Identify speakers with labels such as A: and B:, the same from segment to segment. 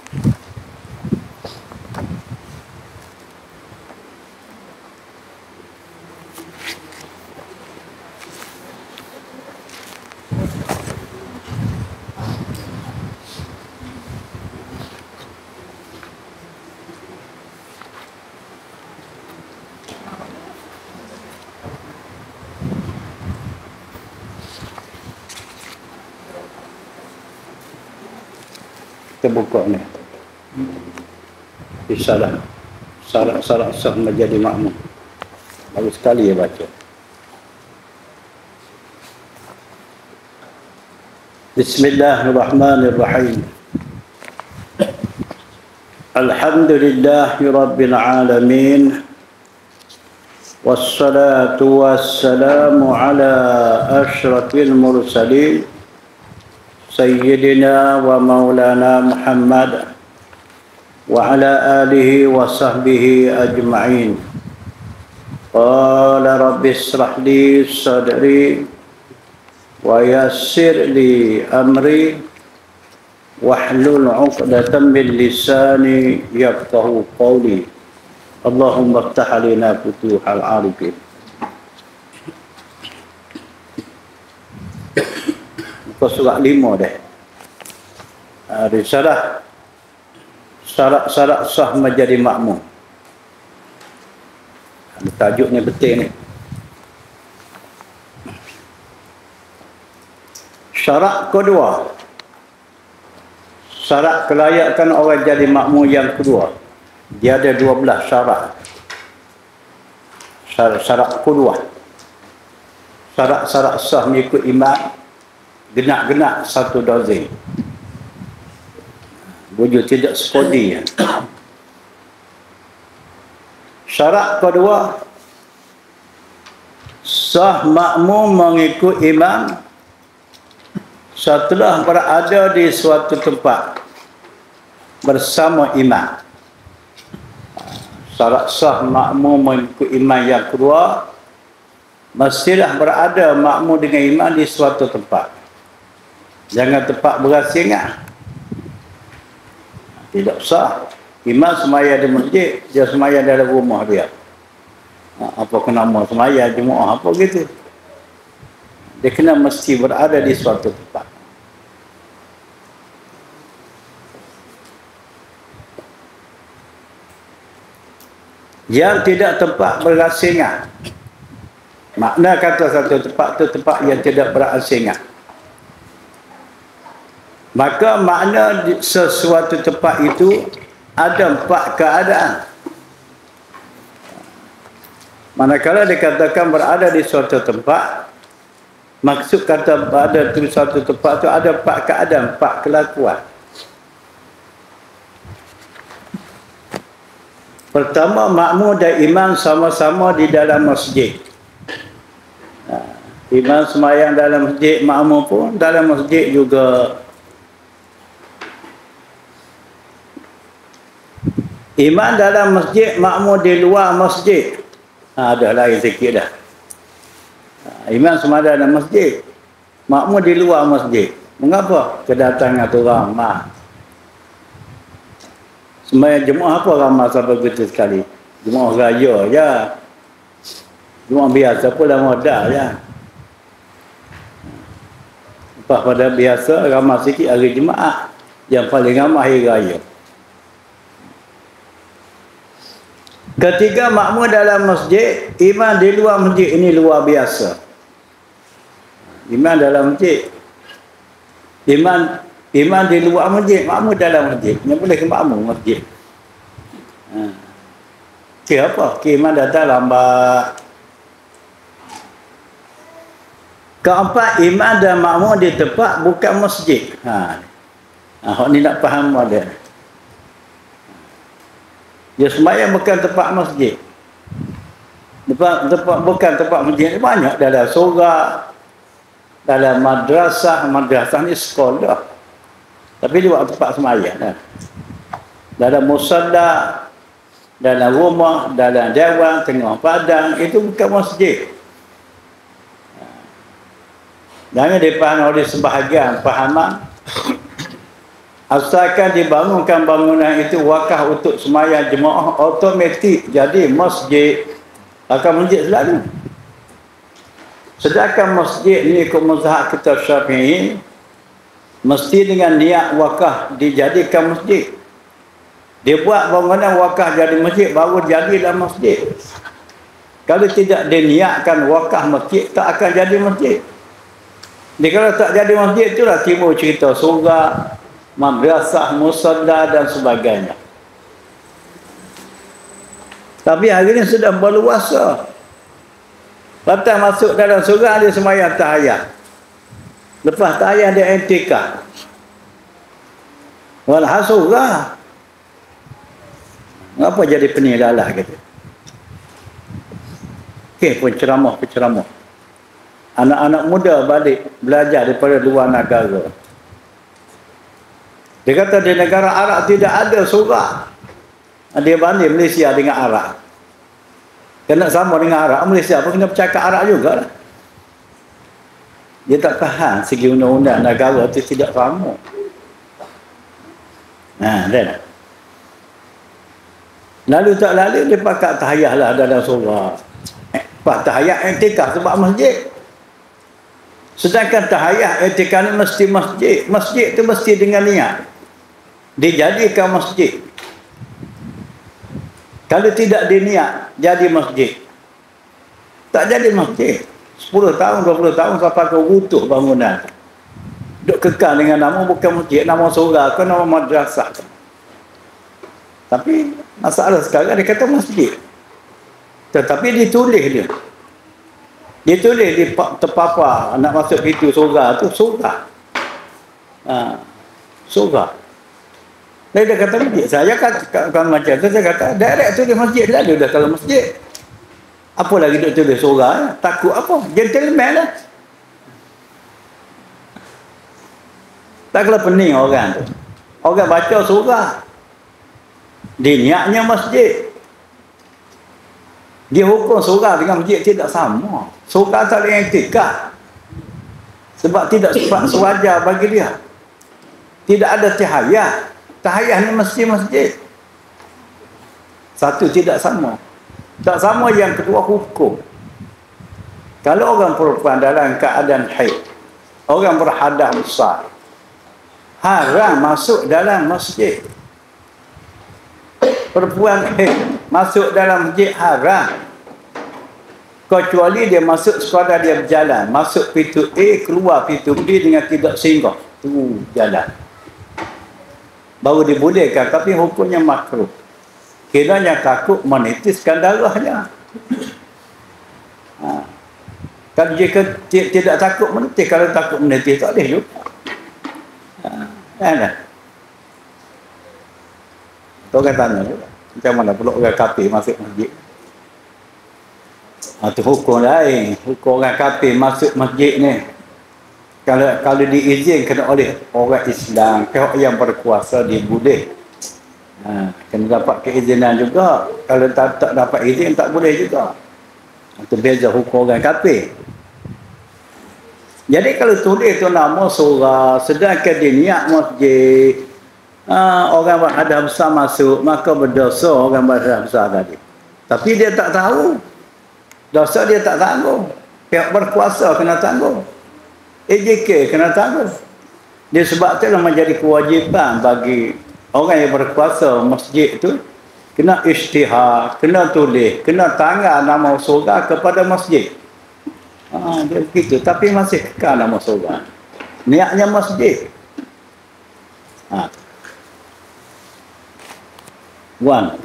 A: Kita buka ni. Risalah. Syarat-syarat sah menjadi makmum. Bagus sekali ya baca. Bismillahirrahmanirrahim. Alhamdulillahi rabbil alamin. Wassalatu wassalamu ala asyrafil mursalin Sayyidina wa maulana Muhammad wa ala alihi wa sahbihi ajma'in. Qala rabbi israh li sadri wa yassir li amri wahlul 'uqdatam min lisani yafqahu qawli. Allahumma iftah lana futuhal arifin. Muka surat 5 dah. Risalah syarat-syarat sah menjadi makmum. Tajuknya betul ni. Syarat kedua. Syarat kelayakan orang jadi makmum yang kedua. Dia ada 12 syarat. Syarat kedua. Syarat-syarat sah mengikut imam genak-genak 1 dozen. Wujud tidak sekodi. Syarat kedua, sah makmum mengikut imam setelah berada di suatu tempat bersama imam. Syarat sah makmum mengikut imam yang kedua, mestilah berada makmum dengan imam di suatu tempat. Jangan tempat berasingan. Tidak sah. Imam semaya di masjid, dia semaya dalam rumah dia. Apa kenama semaya Jumaat apa gitu. Dia kena mesti berada di suatu tempat. Yang tidak tempat berasingan. Makna kata satu tempat itu tempat yang tidak berasingan. Maka makna sesuatu tempat itu ada 4 keadaan. Manakala dikatakan berada di suatu tempat, maksud kata berada di suatu tempat itu ada 4 keadaan, 4 kelakuan. Pertama, makmum dan imam sama-sama di dalam masjid. Imam semayang dalam masjid, makmum pun dalam masjid juga. Imam dalam masjid, makmum di luar masjid. Dah lain sikit dah. Imam semada dalam masjid, makmum di luar masjid. Mengapa? Kedatangan tu ramai. Sembahyang Jumaat apa ramai sampai begitu sekali? Jumaat raya je. Jumaat biasa pun lama dah je. Lepas pada biasa, ramai sikit hari Jumaat. Yang paling ramai hari raya. Ketiga, makmum dalam masjid, imam di luar masjid. Ini luar biasa. Imam dalam masjid. Imam di luar masjid, makmum dalam masjid. Yang boleh ke makmum masjid. Apa? Imam datang lambat. Keempat, imam dan makmum di tempat bukan masjid. Hak ni nak faham dia. Dia sembahyang bukan tempat masjid. Tempat bukan tempat masjid ni banyak dalam surau, dalam madrasah ni sekolah. Tapi dia buat tempat sembahyang dah. Dalam musalla, dalam rumah, dalam dewan, tengah padang, itu bukan masjid. Jangan dipahami oleh sebahagian fahaman Asalkan dibangunkan bangunan itu wakaf untuk sembahyang jemaah, automatik jadi masjid. Akan masjid selalu. Sedangkan masjid ni ikut mazhab kita Syafi'i, mesti dengan niat wakaf dijadikan masjid. Dia buat bangunan wakaf jadi masjid, baru jadilah masjid. Kalau tidak diniatkan wakaf masjid, tak akan jadi masjid. Jadi kalau tak jadi masjid, itulah timbul cerita surga, madrasah, musalla dan sebagainya. Tapi hari ini sudah berluasa. Lepas masuk dalam surga, dia sembahyang tahiyat. Lepas tahiyat dia i'tikaf. Walhasil surga. Apa jadi penilalah gitu. Penceramah. Anak-anak muda balik belajar daripada luar negara. Dia kata di negara Arab tidak ada surga. Dia banding Malaysia dengan Arab. Kena sama dengan Arab, Malaysia pun kena bercakap Arab juga lah. Dia tak faham segi undang-undang negara itu tidak sama. Dan lalu tak lalu dia pakai tahiyah lah dalam surga. Pak tahiyah i'tikaf sebab masjid. Sedangkan tahiyah i'tikaf ni mesti masjid. Masjid tu mesti dengan niat. Dijadikan masjid. Kalau tidak diniat, jadi masjid. Tak jadi masjid. 10 tahun, 20 tahun sampai ke runtuh bangunan. Duk kekal dengan nama bukan masjid, nama surga ke nama madrasah. Tapi masalah sekarang dia kata masjid. Tetapi ditulis dia. Ditulis di terpapar nak masuk pintu surga tu surga. Surga. Dia kata masjid. Saya kata macam tu, saya kata direct tulis masjid lalu dah kalau masjid. Apa lagi duk tulis surga? Takut apa? Gentleman lah. Tak kena pening orang tu. Orang baca surga. Dia niatnya masjid. Dia hukum surga dengan masjid tidak sama. Surga tak ada i'tikaf. Sebab tidak sewajar bagi dia. Tidak ada tahiyat. Tahiyat ni mesti masjid. Satu tidak sama. Tak sama yang kedua hukum. Kalau orang perempuan dalam keadaan haid, orang berhadas besar, haram masuk dalam masjid. Perempuan haid masuk dalam masjid haram. Kecuali dia masuk sekadar dia berjalan, masuk pintu A, keluar pintu B dengan tidak singgah. Tu jalan. Baru dibolehkan, tapi hukumnya makruh. Kiranya takut menitiskan darahnya. Kalau jika tidak takut menitis, kalau takut menitis tak boleh juga. Orang tanya juga, macam mana pula orang kafir masuk masjid? Itu hukum lain. Hukum orang kafir masuk masjid ni, kalau diizinkan oleh orang Islam, pihak yang berkuasa, dia boleh. Kena dapat keizinan juga. Kalau tak dapat izin, tak boleh juga. Itu beza hukum orang kafir. Jadi kalau tulis tu nama surah, sedangkan dia niat masjid, orang berhadas besar masuk, maka berdosa orang berhadas besar tadi. Tapi dia tak tahu. Dosa dia tak tanggung. Pihak berkuasa kena tanggung. AJK kena tanggung. Dia sebab itulah menjadi kewajipan bagi orang yang berkuasa masjid tu, kena isytihar, kena tulis, kena tanggal nama surga kepada masjid. Dia begitu. Tapi masih kekal nama surga. Niatnya masjid. One.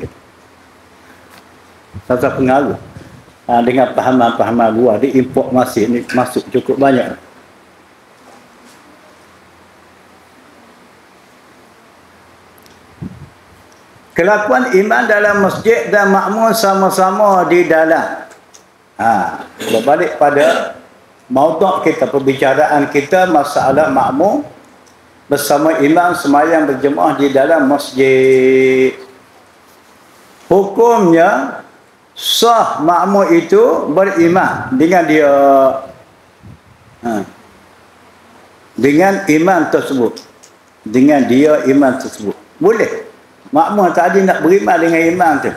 A: Satu pengaruh. Dengan pahaman-pahaman luar, dia import masjid ni masuk cukup banyak. Kelakuan iman dalam masjid dan makmum sama-sama di dalam. Berbalik pada maudhu' kita, perbicaraan kita, masalah makmum bersama imam sembahyang berjemaah di dalam masjid. Hukumnya sah makmum itu berimam dengan dia, dengan imam tersebut. dengan dia imam tersebut. Boleh. Makmum tadi nak beriman dengan imam tu.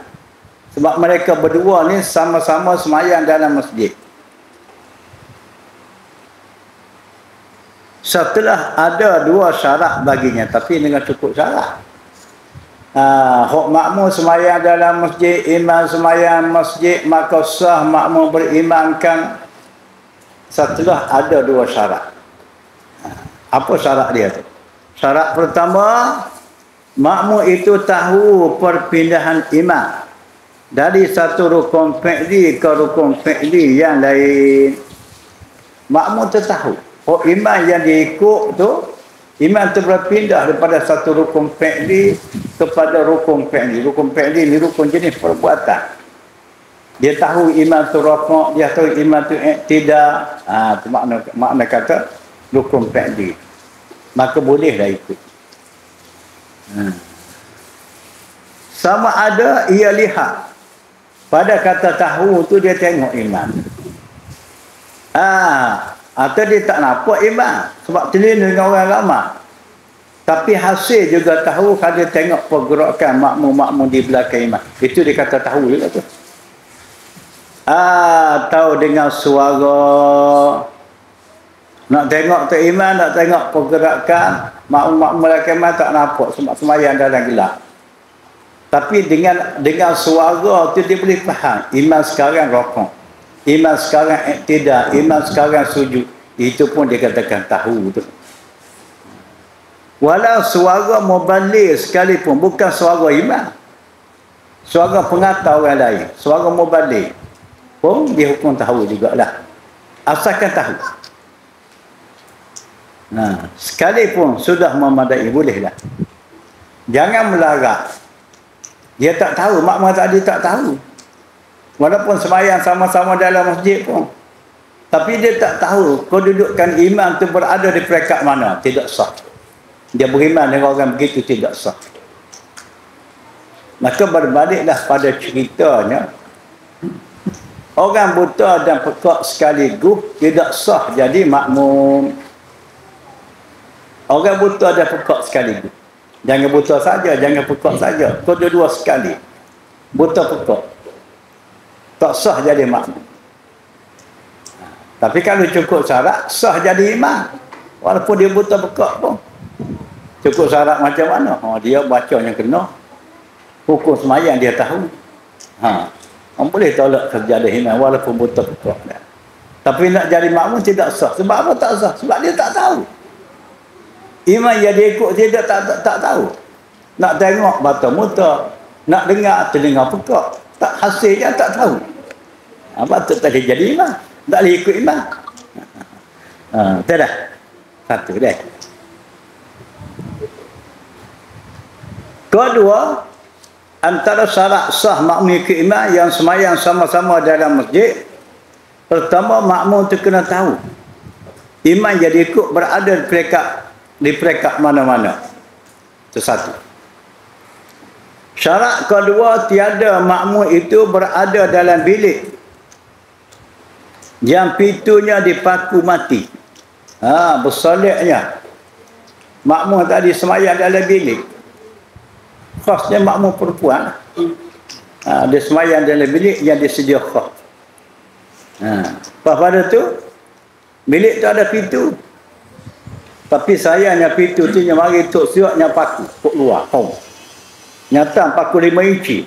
A: Sebab mereka berdua ni sama-sama semayang dalam masjid. Setelah ada dua syarat baginya, tapi dengan cukup syarat. Hak makmum semayang dalam masjid, imam semayang masjid, maka sah makmum berimankan setelah ada dua syarat. Apa syarat dia tu? Syarat pertama, makmum itu tahu perpindahan imam dari satu rukun fi'li ke rukun fi'li yang lain. Makmum tu tahu. Oh, imam yang diikut tu, imam tu berpindah daripada satu rukun fi'li kepada rukun fi'li. Rukun fi'li ni rukun jenis perbuatan. Dia tahu imam tu rukuk, dia tahu imam tu tidak. Tu makna kata rukun fi'li. Maka bolehlah ikut. Sama ada ia lihat. Pada kata tahu tu dia tengok imam. Atau dia tak nampak imam sebab telinga dengan orang ramai. Tapi hasil juga tahu kalau dia tengok pergerakan makmum-makmum di belakang imam. Itu dia kata tahu juga tu. Tahu dengan suara. Nak tengok tu imam, nak tengok pergerakan makmum-makmum belakang imam tak nampak sebab semayang dalam gelap. Tapi dengan suara tu dia boleh faham. Imam sekarang rokok. Imam sekarang iktidal. Imam sekarang sujud. Itu pun dia katakan tahu tu. Walau suara mubaligh sekalipun. Bukan suara imam. Suara pengatar orang lain. Suara mubaligh. Pun dia hukum tahu jugalah. Asalkan tahu. Sekalipun sudah memadai. Bolehlah. Jangan melarang. Dia tak tahu, makmum tadi tak tahu. Walaupun sembahyang sama-sama dalam masjid pun. Tapi dia tak tahu kedudukan imam tu berada di peringkat mana. Tidak sah. Dia beriman dengan orang begitu, tidak sah. Maka berbaliklah pada ceritanya. Orang buta dan pekak sekaligus tidak sah jadi makmum. Orang buta dan pekak sekaligus. Jangan buta saja, jangan pekak saja. Kedua-dua sekali. Buta pekak. Tak sah jadi makmum. Tapi kalau cukup syarat, sah jadi imam. Walaupun dia buta pekak pun. Cukup syarat macam mana? Dia baca yang kena. Hukum semayang dia tahu. Orang boleh tolak kerja dia imam walaupun buta pekak. Tapi nak jadi makmum tidak sah. Sebab apa tak sah? Sebab dia tak tahu. Imam yang dia ikut dia tak tahu. Nak tengok mata muta, nak dengar telinga pekak. Tak hasilnya tak tahu. Patut tak dia jadi imam. Tak boleh ikut imam. Betul dah? Satu dah. Kedua, antara syarat sah makmum ikut imam yang semayang sama-sama dalam masjid. Pertama, makmum tu kena tahu. Imam yang dia ikut berada di peringkat mana-mana. Itu satu. Syarat kedua, tiada makmum itu berada dalam bilik yang pintunya dipaku mati. Bersolatnya makmum tadi semayang dalam bilik. Khasnya makmum perempuan. Dia semayang dalam bilik yang disedia khas. Pada tu bilik tu ada pintu. Tapi sayangnya pintu tu yang mari tok siapnya paku kok luar. Nyata paku 5 inci.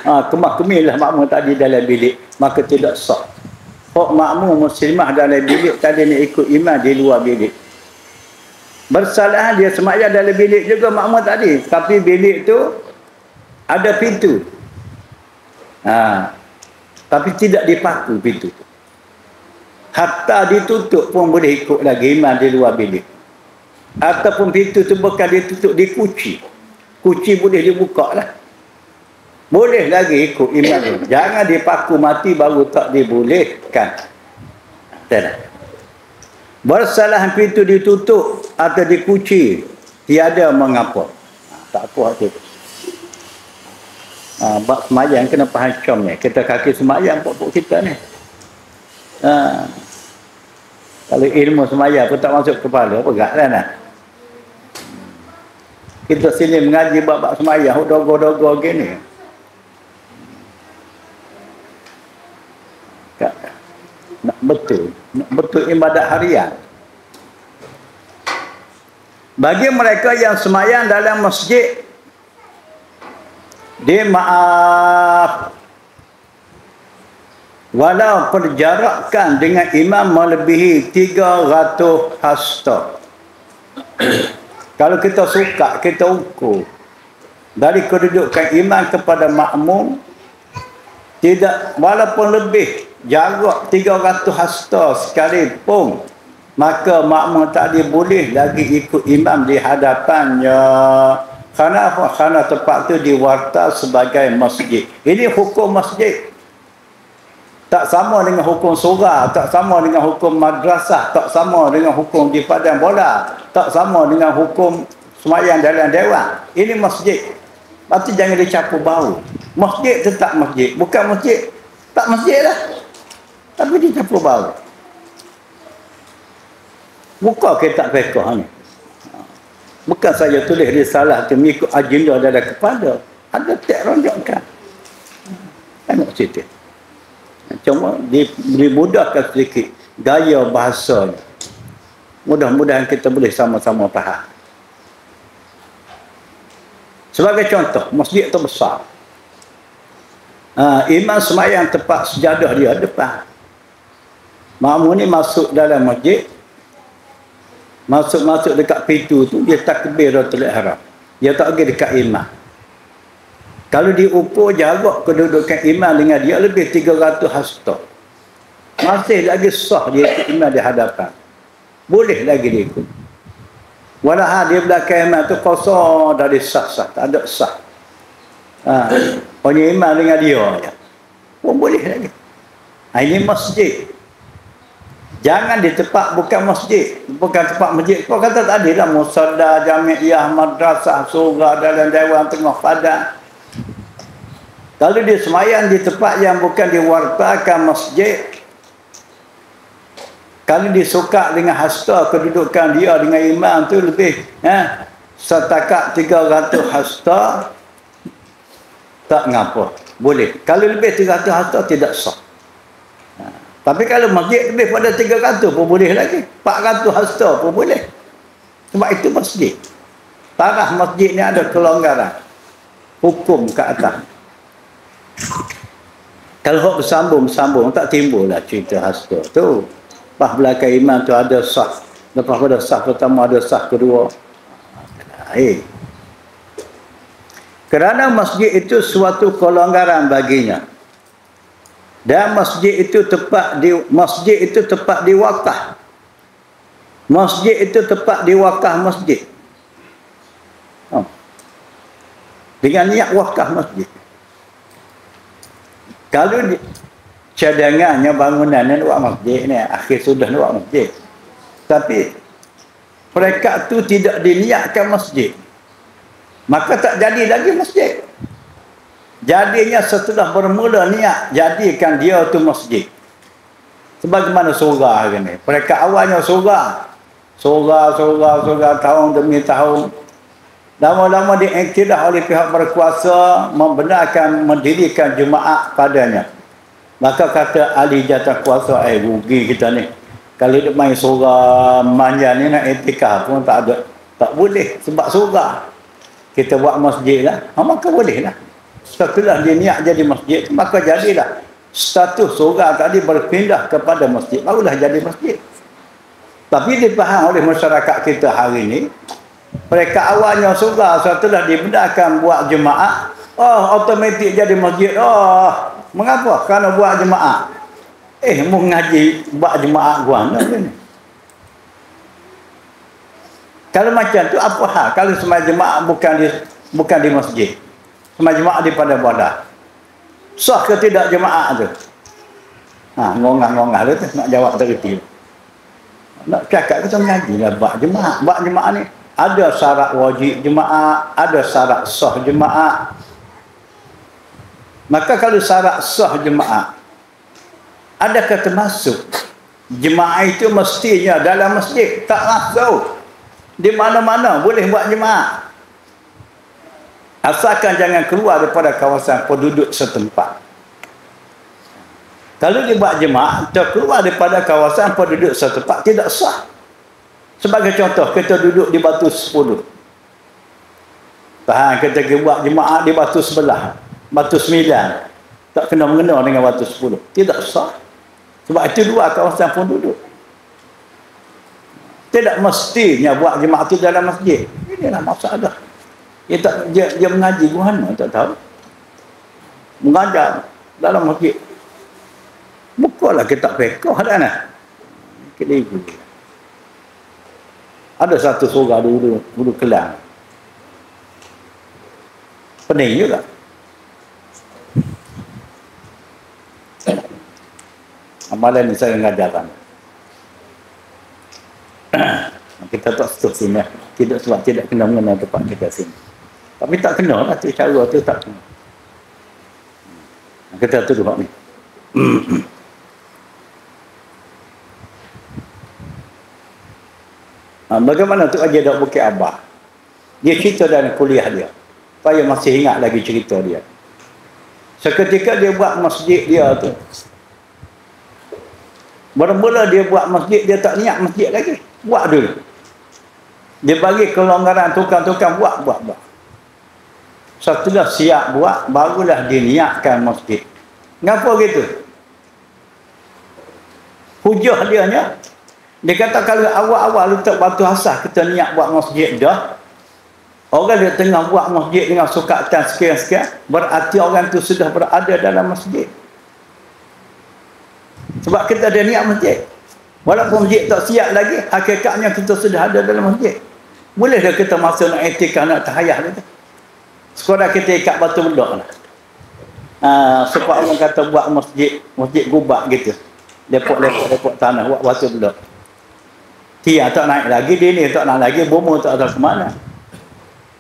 A: Kemak-kemil lah makmum tadi dalam bilik, maka tidak sah. Hak makmum muslimah dalam bilik tadi ni ikut imam di luar bilik. Bersalahan dia semayang dalam bilik juga makmum tadi, tapi bilik tu ada pintu. Tapi tidak dipaku pintu tu. Hatta ditutup pun boleh ikut lagi imam di luar bilik. Ataupun pintu tu bukan ditutup, dikunci. Kunci boleh dibuka lah. Boleh lagi ikut imam tu. Jangan dipaku mati baru tak dibolehkan. Bersalahan pintu ditutup atau dikunci, tiada mengapa. Tak apa tu. Bab semayang kena faham com ni. Kita kaki semayang pokok kita ni. Kalau ilmu semayang pun tak masuk kepala, pegat lah nak. Kita sini mengaji bab semayang, dogo-dogo gini. Nak betul ibadat harian. Bagi mereka yang semayang dalam masjid, dia maaf, walau perjarakan dengan imam melebihi 300 hasta. Kalau kita suka, kita ukur dari kedudukan imam kepada makmum, tidak, walaupun lebih jarak 300 hasta sekalipun, maka makmum tak boleh lagi ikut imam di hadapannya. Kerana apa? Kerana tempat itu diwarta sebagai masjid. Ini hukum masjid. Tak sama dengan hukum surau, tak sama dengan hukum madrasah, tak sama dengan hukum di padang bola, tak sama dengan hukum semayang dalam dewan. Ini masjid. Lepas tu jangan dicampur bau. Masjid tetap masjid. Bukan masjid, tak masjid lah. Tapi dicampur bau. Buka kitab fiqh ni. Bukan saya tulis risalah tu mengikut agenda dalam kepala. Ada tak ronjokkan. Tengok cerita. Cuma dimudahkan sedikit gaya bahasa. Mudah-mudahan kita boleh sama-sama faham. Sebagai contoh, masjid itu besar. Imam semayang tempat sejadah dia depan. Makmum ni masuk dalam masjid, masuk dekat pintu tu, dia takbiratul ihram. Dia tak pergi dekat imam. Kalau diukur jarak kedudukan imam dengan dia lebih 300 hasta. Masih lagi sah dia ikut imam di hadapan. Boleh lagi dia ikut. Walaupun dia belakang imam tu kosong dari sah-sah. Tak ada sah. Punya imam dengan dia. Pun boleh lagi. Ini masjid. Jangan di tempat bukan masjid. Bukan tempat masjid. Kau kata tadi lah. Musada, jami'iyah, madrasah, surga, dalam dewan, tengah padang. Kalau dia semayang di tempat yang bukan diwartakan masjid, kalau dia suka dengan hasta kedudukan dia dengan imam tu lebih setakat 300 hasta, tak ngapa, boleh. Kalau lebih 300 hasta tidak sah. Tapi kalau masjid lebih pada 300 pun boleh lagi, 400 hasta pun boleh. Sebab itu masjid. Taraf masjid ni ada kelonggaran hukum ke atas. Kalau hok bersambung tak timbullah cerita hasta tu. Lepas belakang imam tu ada sah, lepas pada sah pertama ada sah kedua. Kerana masjid itu suatu kelonggaran baginya. Dan masjid itu tepat di wakaf. Masjid itu tepat di wakaf masjid. Dengan niat wakaf masjid. Kalau cadangannya bangunan ni buat masjid ni, akhir sudah buat masjid. Tapi mereka tu tidak diniatkan masjid. Maka tak jadi lagi masjid. Jadinya setelah bermula niat, jadikan dia tu masjid. Sebagaimana surga hari ni. Mereka awalnya surga. Surga tahun demi tahun. Lama-lama diiktiraf oleh pihak berkuasa membenarkan mendirikan jemaah padanya. Maka kata ahli jatah kuasa, rugi kita ni. Kalau dia main surga manja ni nak iktikaf pun tak ada. Tak boleh sebab surga. Kita buat masjid lah. Maka boleh lah. Setelah dia niat jadi masjid, maka jadilah. Status surga tadi berpindah kepada masjid. Barulah jadi masjid. Tapi dipaham oleh masyarakat kita hari ni, mereka awalnya surga, setelah dibenarkan buat jemaah, automatik jadi masjid. Mengapa? Kerana buat jemaah. Mau ngaji buat jemaah gua ni. Kalau macam tu apa hal? Kalau semua jemaah bukan di masjid. Semua jemaah di padang bola. Sah ke tidak jemaah tu? Ngongah-ngongah tu nak jawab terti. Nak cakap kita ngaji lah buat jemaah. Buat jemaah ni ada syarat wajib jemaah, ada syarat sah jemaah. Maka kalau syarat sah jemaah, adakah termasuk jemaah itu mestinya dalam masjid? Tak langsung. Di mana-mana boleh buat jemaah. Asalkan jangan keluar daripada kawasan penduduk setempat. Kalau dia buat jemaah, keluar daripada kawasan penduduk setempat, tidak sah. Sebagai contoh, kita duduk di Batu 10. Tahan, kita buat jemaah di Batu sebelah, Batu 9. Tak kena-mengena dengan Batu 10. Tidak sah. Sebab itu luar kawasan penduduk. Tidak mestinya buat jemaah itu dalam masjid. Inilah masalah. Dia mengaji ke mana, tak tahu. Mengajar dalam masjid. Bukalah kitab fiqh dah nah. Keliru. Ada satu surah dulu Kelang. Pening juga. Amalan ni saya mengajarkan. Kita tak setuju sini. Tidak sebab tidak kena mengenal tempat kita sini. Tapi tak kena lah tu cara tu tak kena. Kita tuduh ni. Bagaimana tu aja Dok Bukit Abah? Dia cerita dalam kuliah dia. Saya masih ingat lagi cerita dia. Seketika dia buat masjid dia tu. Mula-mula dia buat masjid, dia tak niat masjid lagi. Buat dulu. Dia bagi kelonggaran tukang-tukang buat. Setelah siap buat, barulah dia niatkan masjid. Kenapa gitu? Hujah dia nya, dia kata kalau awal-awal letak batu asas kita niat buat masjid dah, orang dia tengah buat masjid dengan sukatan sekian-sekian, berarti orang tu sudah berada dalam masjid. Sebab kita ada niat masjid. Walaupun masjid tak siap lagi, hakikatnya kita sudah ada dalam masjid. Boleh dah kita masuk nak etikah, nak tahayah gitu. Sekadar kita ikat batu bedak lah. Sebab orang kata buat masjid gubat gitu. Lepok tanah, buat batu bedak. Tiang tak naik lagi, dinding tak naik lagi, bomo tak tahu ke mana.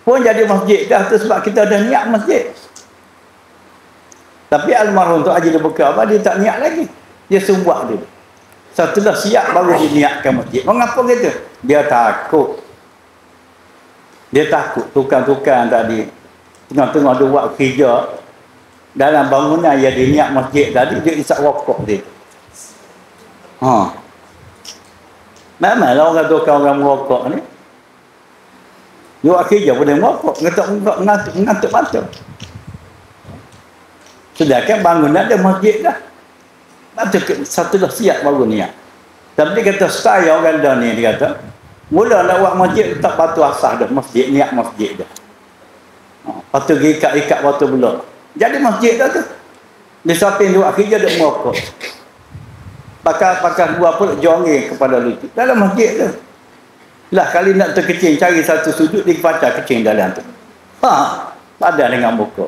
A: Pun jadi masjid dah tu sebab kita ada niat masjid. Tapi almarhum tu Haji Bukit Abah, dia tak niat lagi. Dia buat dulu. Setelah siap baru dia niatkan masjid. Mengapa gitu? Dia takut. Tukang-tukang tadi tengah-tengah dia buat kerja dalam bangunan yang dia niat masjid tadi, dia isap rokok dia. Memanglah orang tukang-orang merokok ni. Dia buat kerja boleh merokok, ngantuk mata. Sedangkan bangunan dia masjid dah. Setelah siap baru niat. Tapi dia kata style orang dah ni, dia kata mula nak buat masjid tak batu asas dah, masjid niat masjid dah. Lepas tu ikat batu belak. Jadi masjid dah tu. Di samping dia buat kerja dia merokok. Pakai buah pun jonggeng kepada lutut dalam masjid tu. Lah kali nak terkecing cari satu sudut dia baca kecing dalam tu. Padan dengan muka.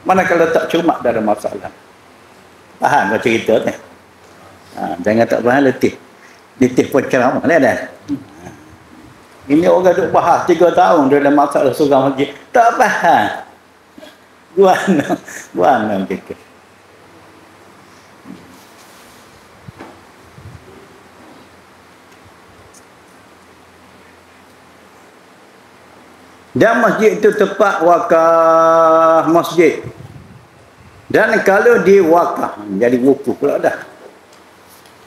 A: Mana kalau tak cermat dalam masalah. Faham kau cerita ni? Jangan tak faham letih. Letih pun ceramah ni dah. Ini orang duk bahas 3 tahun dalam masalah surau masjid. Tak faham. Guana kita. Dan masjid itu tempat wakaf masjid. Dan kalau diwakaf, jadi wukuf pula dah.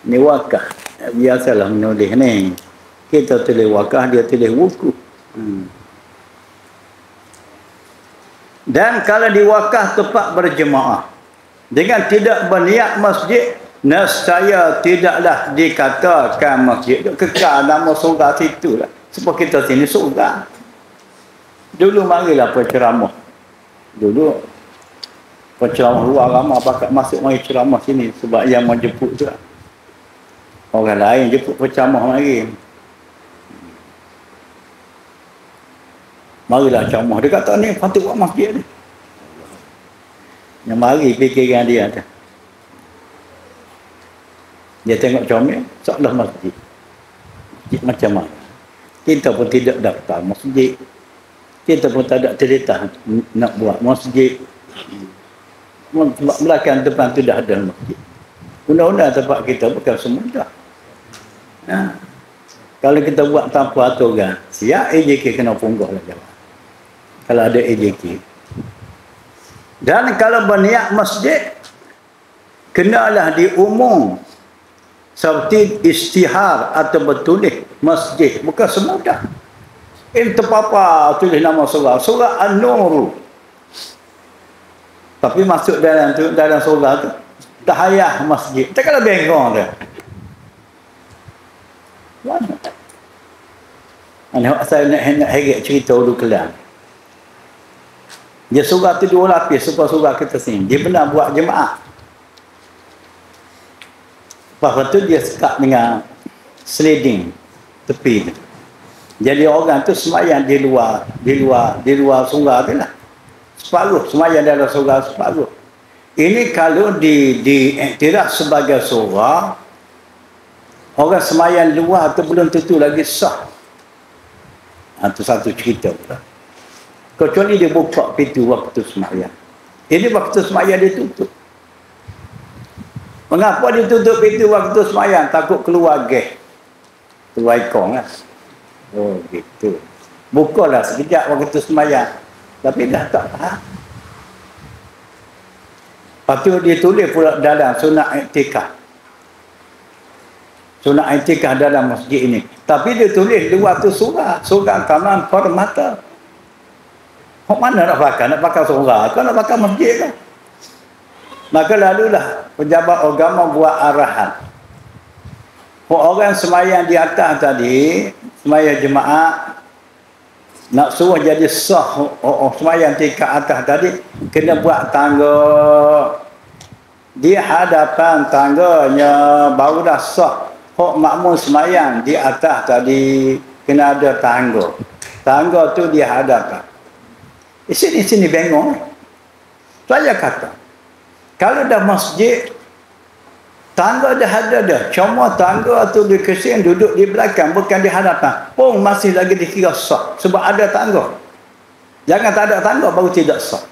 A: Ni wakaf. Biasalah menulis ni. Kita tulis wakaf, dia tulis wukuf. Dan kalau diwakaf tempat berjemaah, dengan tidak berniat masjid, nescaya tidaklah dikatakan masjid. Kekal nama surga situ lah. Sebab kita sini surga. Dulu marilah penceramah. Dulu penceramah luar ramai pakat masuk mari ceramah sini sebab yang menjemput tu. Orang lain jemput penceramah mari. Marilah ceramah. Dia kata ni patut buat masjid ni. Yang mari fikiran dia tu. Dia tengok comel, seolah masjid. Masjid macam mana? Kita pun tidak daftar masjid. Kita pun tak ada cerita nak buat masjid. Belakang depan tu dah ada masjid. Undang-undang tempat kita bukan semua dah. Kalau kita buat tanpa aturan, siap AJK kena punggah lah jalan. kalau ada AJK. Dan kalau berniat masjid, kenalah diumum seperti istihar atau bertulis masjid. Bukan semudah. Ini terpapar tulis nama surah. Surah An-Nur. Tapi masuk dalam surah tu, tahayah masjid. Tak kalau bengong dia. Mana? Saya nak heret cerita dulu kelam. Dia surah tu 2 lapis surah kita sini. Dia pernah buat jemaah. Lepas tu dia sekat dengan sliding tepi tu. Jadi orang tu semayang di luar surah tu lah. Separuh semayang dalam surah separuh. Ini kalau diiktiraf sebagai surah, orang semayang luar tu belum tentu lagi sah. Itu satu cerita pula. Kecuali dia buka pintu waktu semayang. Ini waktu semayang dia tutup. Mengapa dia tutup pintu waktu semayang? Takut keluar gas. Keluar ikong lah. Oh gitu. Bukalah sekejap waktu semayang. Tapi dah tak faham. Lepas tu dia tulis pula dalam sunat i'tikaf. Sunat i'tikaf dalam masjid ini. Tapi dia tulis luar tu surah. Surah Taman Permata. Mana nak pakai? Nak pakai surah? Kau nak pakai masjid kan? Maka lalulah pejabat agama buat arahan. Orang semayang di atas tadi, semayang jemaah, nak suruh jadi sah semayang tingkat atas tadi, kena buat tangga di hadapan tangganya, baru dah sah. Hak makmum semayang di atas tadi, kena ada tangga. Tangga tu di hadapan. Sini bengong. Saya kata, kalau dah masjid, tangga dah ada dah. Cuma tangga tu dia kesin duduk di belakang, bukan di hadapan. Pun masih lagi dikira sah. Sebab ada tangga. Jangan tak ada tangga, baru tidak sah.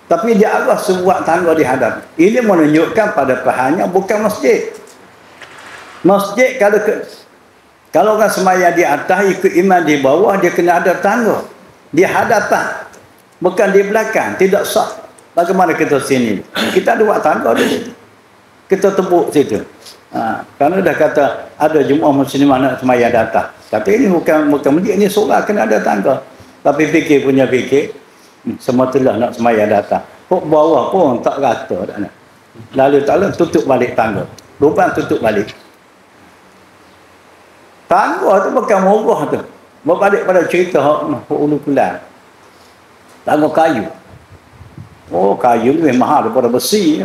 A: Tapi dia arah sebuah tangga di hadapan. Ini menunjukkan pada pahalnya bukan masjid. Masjid kalau orang semayang di atas, ikut imam di bawah, dia kena ada tangga. Di hadapan. Bukan di belakang. Tidak sah. Bagaimana kita sini? Kita ada buat tangga dulu. Kita tebuk situ. Kerana dah kata ada jemaah muslimah nak semayang di atas. Tapi ini bukan masjid, ini surah kena ada tangga. Tapi fikir semua telah nak semayang di atas. Kok bawah pun tak rata. Tak nak. Lalu tutup balik tangga. Lubang tutup balik. Tangga tu bukan murah tu. Berbalik pada cerita Ulu Kulan. Tangga kayu. Oh, kayu lebih mahal daripada besi.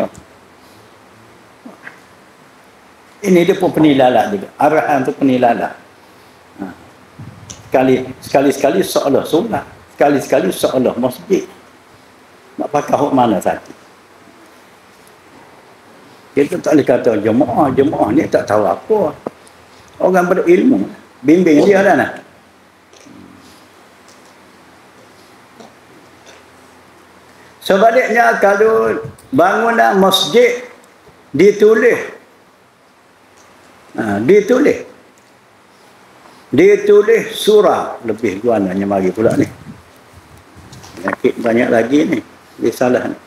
A: Ini dia pun penilalat juga. Arahan tu penilalat. Sekali-sekali seolah sunnah. Sekali-sekali seolah masjid. Nak pakai hak mana satu. Kita tak boleh kata jemaah ni tak tahu apa. Orang berilmu. Bimbing dia dah nak. Sebaliknya kalau bangunan masjid ditulis surah, lebih guananya mari pula ni. Penyakit banyak lagi ni. Dia salah ni.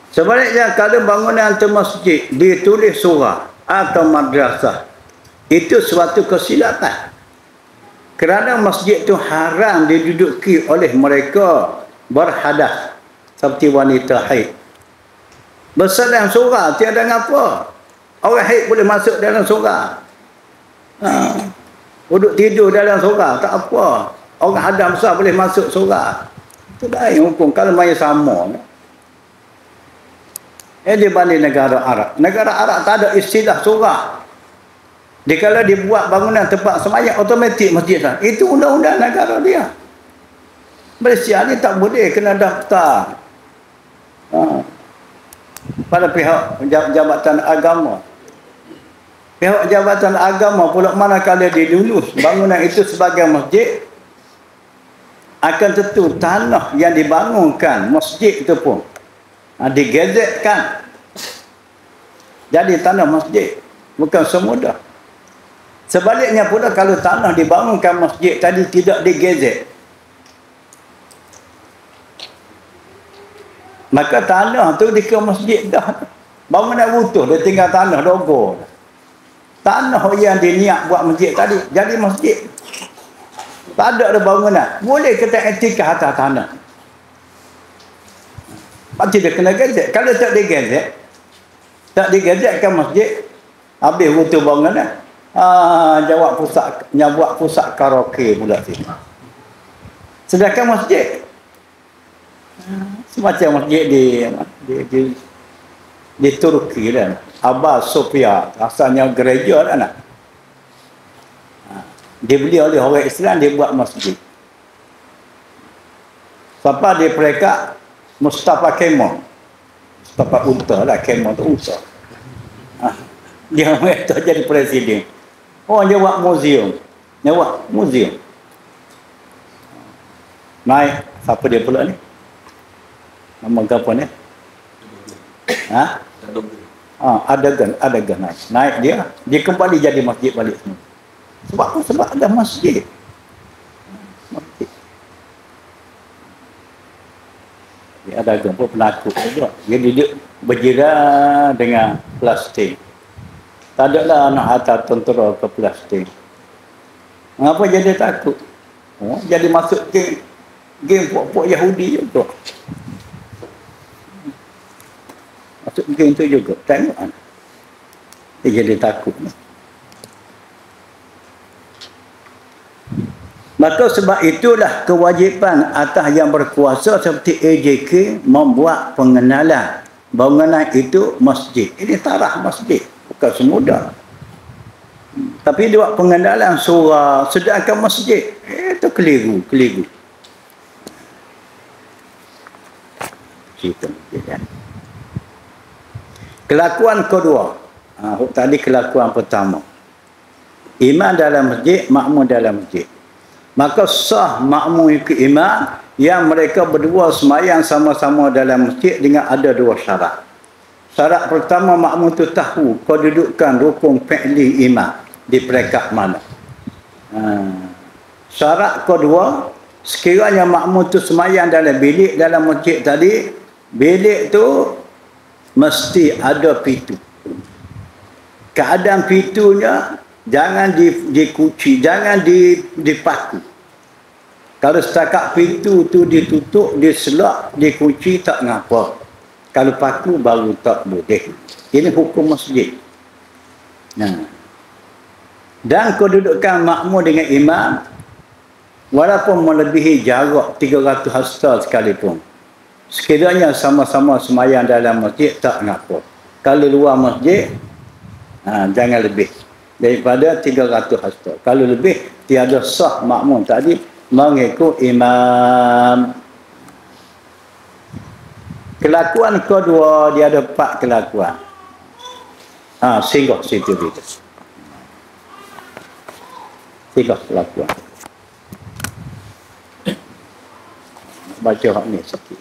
A: Sebaliknya kalau bangunan tu masjid ditulis surah atau madrasah, itu suatu kesilapan. Kerana masjid itu haram diduduki oleh mereka berhadas seperti wanita haid. Besar dalam surah tiada ngapa. Orang haid boleh masuk dalam surah. Duduk tidur dalam surah tak apa. Orang hadas besar boleh masuk surah. Itu lain hukum kalau main sama. Dibanding negara Arab. Negara Arab tak ada istilah surah. Kalau dia buat bangunan tempat semayang, automatik masjid lah. Itu undang-undang negara dia. Malaysia ni tak boleh, kena daftar pada pihak jabatan agama. Pihak jabatan agama pula manakala dia lulus bangunan itu sebagai masjid, akan tentu tanah yang dibangunkan masjid itu pun digazetkan jadi tanah masjid. Bukan semudah. Sebaliknya pula kalau tanah dibangunkan masjid tadi tidak digezet, maka tanah tu dikira masjid dah. Bangunan utuh dia tinggal tanah logo. Tanah yang diniat buat masjid tadi jadi masjid. Tak ada bangunan. Boleh kita etikah atas tanah. Pasti dia kena gezet. Kalau tak digezet, tak digezetkan masjid, habis utuh bangunan. Jawab pusat karaoke pula sini. Sedangkan masjid semacam masjid di Turki kan, Abbas Sofia, asalnya gereja kan nak. Dibeli oleh orang Islam, dia buat masjid. Siapa dia mereka? Mustafa Kemal. Mustafa Unta lah, Kemal tu Unta. Dia tu jadi presiden. Oh, dia buat museum. Dia buat museum. Naik, siapa dia pula ni? Nama apa ni? Adagan naik dia kembali jadi masjid balik semua. Sebab apa? Sebab ada masjid. Dia Adagan pun penakut juga. Dia berjiran dengan plastik. Tak adalah nak hantar tentera ke plastik. Mengapa jadi takut? Jadi masuk geng puak-puak Yahudi juga. Masuk geng tu juga. Tengok kan. Dia jadi takut. Maka sebab itulah kewajipan atas yang berkuasa seperti AJK membuat pengenalan bangunan itu masjid. Ini taraf masjid. Bukan semudah. Tapi dia buat pengenalan surah. Sedangkan masjid. Itu keliru. Cerita masjid kan. Kelakuan kedua. Tadi kelakuan pertama. Imam dalam masjid, makmum dalam masjid. Maka sah makmum ikut imam yang mereka berdua semayang sama-sama dalam masjid dengan ada dua syarat. Syarat pertama, makmum itu tahu kedudukan rukun fi'li imam di peringkat mana. Syarat kedua, sekiranya makmum itu semayang dalam bilik dalam masjid tadi, bilik tu mesti ada pintu. Keadaan pintunya jangan dikunci, jangan dipaku. Kalau setakat pintu tu ditutup, diselak, dikunci, tak ngapa. Kalau paku baru tak boleh. Ini hukum masjid. Dan kedudukan makmum dengan imam, walaupun melebihi jarak 300 hasta sekalipun, sekiranya sama-sama semayang dalam masjid, tak ngapa. Kalau luar masjid, jangan lebih daripada 300 hasta. Kalau lebih, tiada sah makmum tadi mengikut imam. Kelakuan kedua, dia ada 4 kelakuan. Singgah situ dia. Singgah kelakuan. Baca hak ni sikit.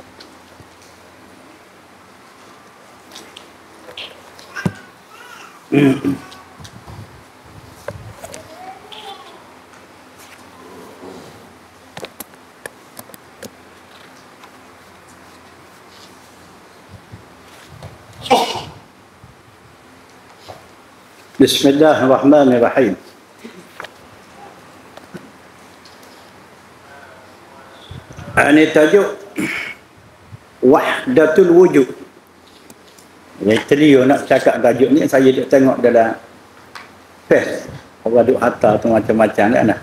A: Bismillahirrahmanirrahim. Ini tajuk Wahdatul Wujud. Jadi trio nak cakap tajuk ni, saya duk tengok dalam pes. Orang duk hantar tu macam-macam kan lah.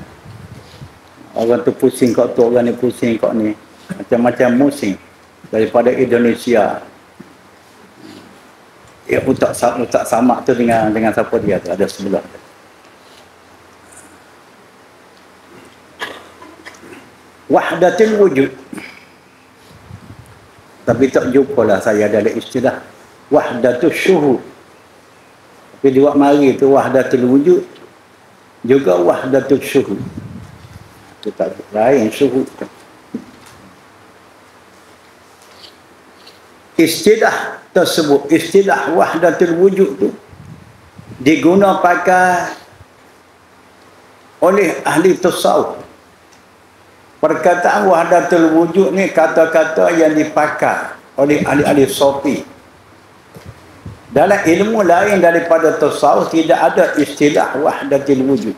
A: Orang tu pusing kau tu, orang ni pusing kau ni. Macam-macam musim daripada Indonesia. Dia pun tak samak tu dengan siapa dia tu, ada sebelah tu. Wahdatul wujud. Tapi tak jumpalah saya dalam istilah wahdatul syuhud. Tapi dia buat mari tu wahdatul wujud juga wahdatul syuhud. Itu tak lain syuhud tu. Istilah tersebut, istilah wahdatul wujud tu diguna pakai oleh ahli tasawuf. Perkataan wahdatul wujud ni kata-kata yang dipakai oleh ahli-ahli sufi. Dalam ilmu lain daripada tasawuf tidak ada istilah wahdatul wujud.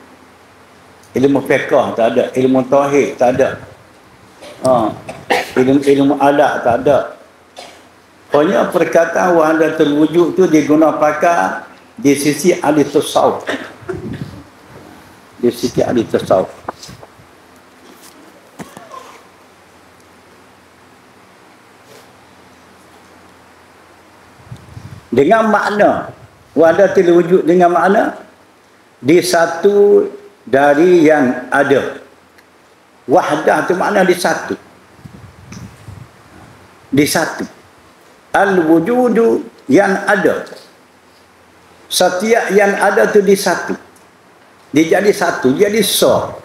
A: Ilmu fiqh tak ada, ilmu tauhid tak ada. Ilmu adat tak ada. Pokoknya perkataan wahdatul wujud tu digunakan pakai di sisi ahli tasawuf. Di sisi ahli tasawuf. Dengan makna wahdatul wujud, dengan makna di satu dari yang ada. Wahdah tu makna di satu. Di satu. Al-wujudu yang ada. Setiap yang ada tu di satu. Dia jadi satu, jadi so.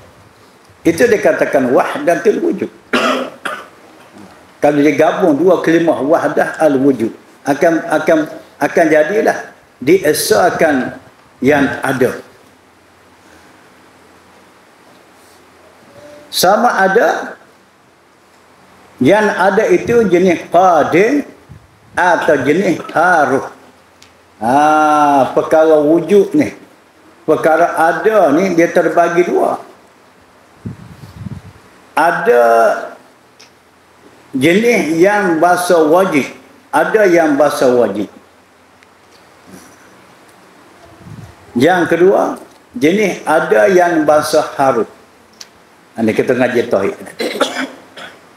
A: Itu dikatakan wahdatul wujud. Kalau digabung dua kalimah wahdah al-wujud, akan jadilah diesakan yang ada. Sama ada yang ada itu jenis qadim atau jenis haruh. Perkara wujud ni, perkara ada ni dia terbagi dua. Ada jenis yang bahasa wajib, ada yang bahasa wajib. Yang kedua, jenis ada yang bahasa haruh. Ini kita ngaji tauhid.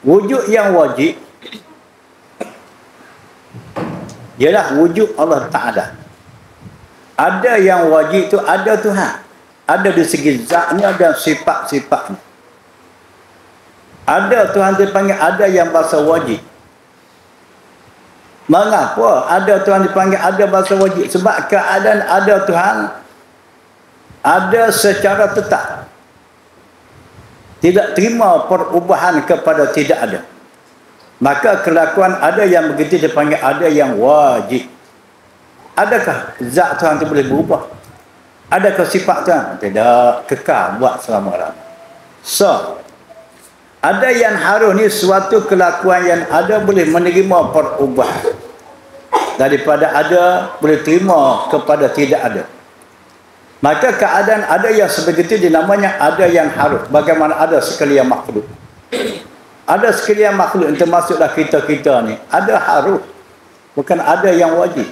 A: Wujud yang wajib ialah wujud Allah Ta'ala. Ada yang wajib itu ada Tuhan. Ada di segi zatnya dan sifat-sifatnya. Ada Tuhan dipanggil ada yang bahasa wajib. Mengapa ada Tuhan dipanggil ada bahasa wajib? Sebab keadaan ada Tuhan ada secara tetap. Tidak terima perubahan kepada tidak ada. Maka kelakuan ada yang begitu dipanggil ada yang wajib. Adakah zat Tuhan itu boleh berubah? Adakah sifat Tuhan? Tidak, kekal buat selama-lamanya. So, ada yang harus ni suatu kelakuan yang ada boleh menerima perubahan. Daripada ada boleh terima kepada tidak ada. Maka keadaan ada yang sebegitu dinamanya ada yang harus. Bagaimana ada sekalian makhluk. Ada sekalian makhluk, termasuklah kita-kita ni. Ada harus. Bukan ada yang wajib.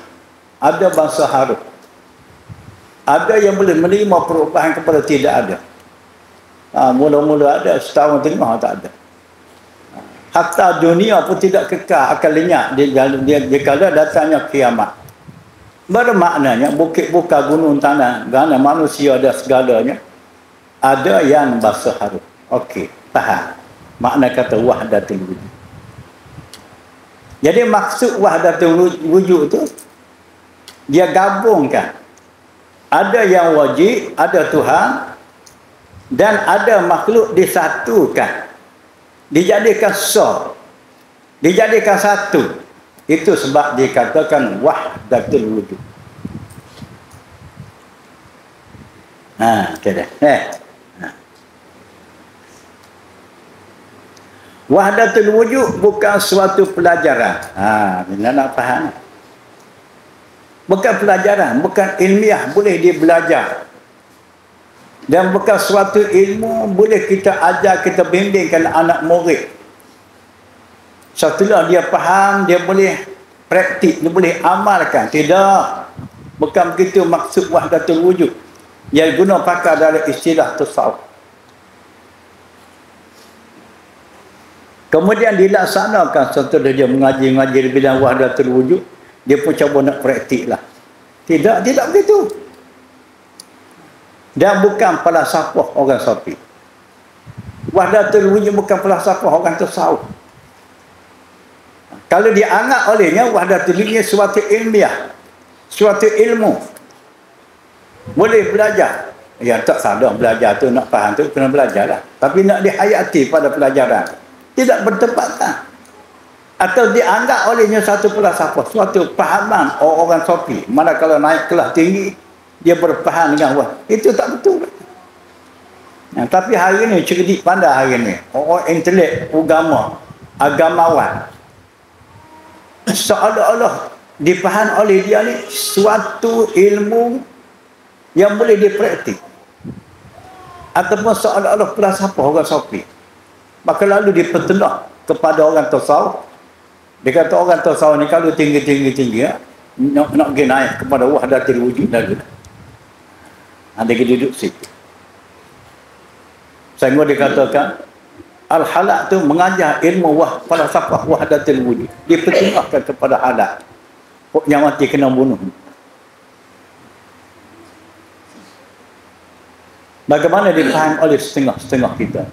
A: Ada bangsa harus. Ada yang boleh menerima perubahan kepada tidak ada. Mula-mula ada, setahun tengah tak ada. Hatta dunia pun tidak kekal, akan lenyap. Dia kala datangnya kiamat. Bermaknanya bukit buka gunung tanah, kerana manusia ada segalanya. Ada yang bahasa harus. Okey, faham. Makna kata wahdatul wujud. Jadi maksud wahdatul wujud tu dia gabungkan ada yang wajib, ada Tuhan dan ada makhluk disatukan. Dijadikan sah. Dijadikan satu. Itu sebab dikatakan wahdatul wujud. Okay dah. Wahdatul wujud bukan suatu pelajaran. Bila nak faham. Bukan pelajaran, bukan ilmiah, boleh dia belajar. Dan bukan suatu ilmu boleh kita ajar, kita bimbingkan anak murid. Setelah dia faham, dia boleh praktik, dia boleh amalkan. Tidak. Bukan begitu maksud wahdatul wujud. Yang guna pakai dalam istilah tasawuf. Kemudian dilaksanakan setelah dia mengaji-ngaji di bidang wahdatul wujud, dia pun cuba nak praktik lah. Tidak begitu. Dan bukan falsafah orang sufi. Wahdatul wujud bukan falsafah orang tasawuf. Kalau dianggap olehnya wahdatul wujud suatu ilmiah, suatu ilmu. Boleh belajar. Ya tak salah belajar tu, nak faham tu kena belajar lah. Tapi nak dihayati pada pelajaran. Tidak bertepatan. Atau dianggap olehnya satu falsafah, suatu pahaman orang sufi. Mana kalau naik kelas tinggi, dia berfaham dengan wah. Itu tak betul. Tapi hari ni cerdik pandai hari ni. Orang intelek, agamawan. Seolah-olah dipaham oleh dia ni suatu ilmu yang boleh dipraktik. Ataupun seolah-olah falsafah orang Sufi. Maka lalu dipertelah kepada orang tasawuf. Dia kata orang tasawuf ni kalau tinggi-tinggi nak pergi naik kepada wahdatul wujud lagi. Ada dia duduk situ. Sehingga dikatakan Al-Halak tu mengajar ilmu falsafah wahdatul wujud. Dia pertengahkan kepada Halak. Yang mati kena bunuh. Bagaimana dipaham oleh setengah-setengah kita?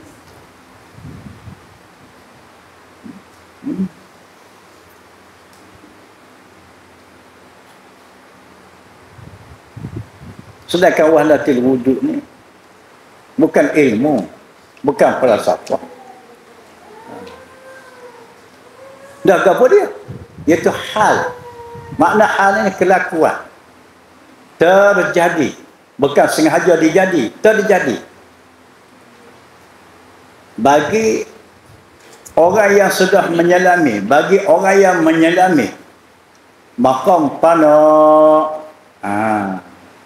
A: Sedangkan wahdatul wujud ni bukan ilmu, bukan falsafah. Dah apa dia? Iaitu hal. Makna hal ini kelakuan. Terjadi. Bukan sengaja dijadi. Terjadi. Bagi orang yang sudah menyelami. Bagi orang yang menyelami. Maqam fana.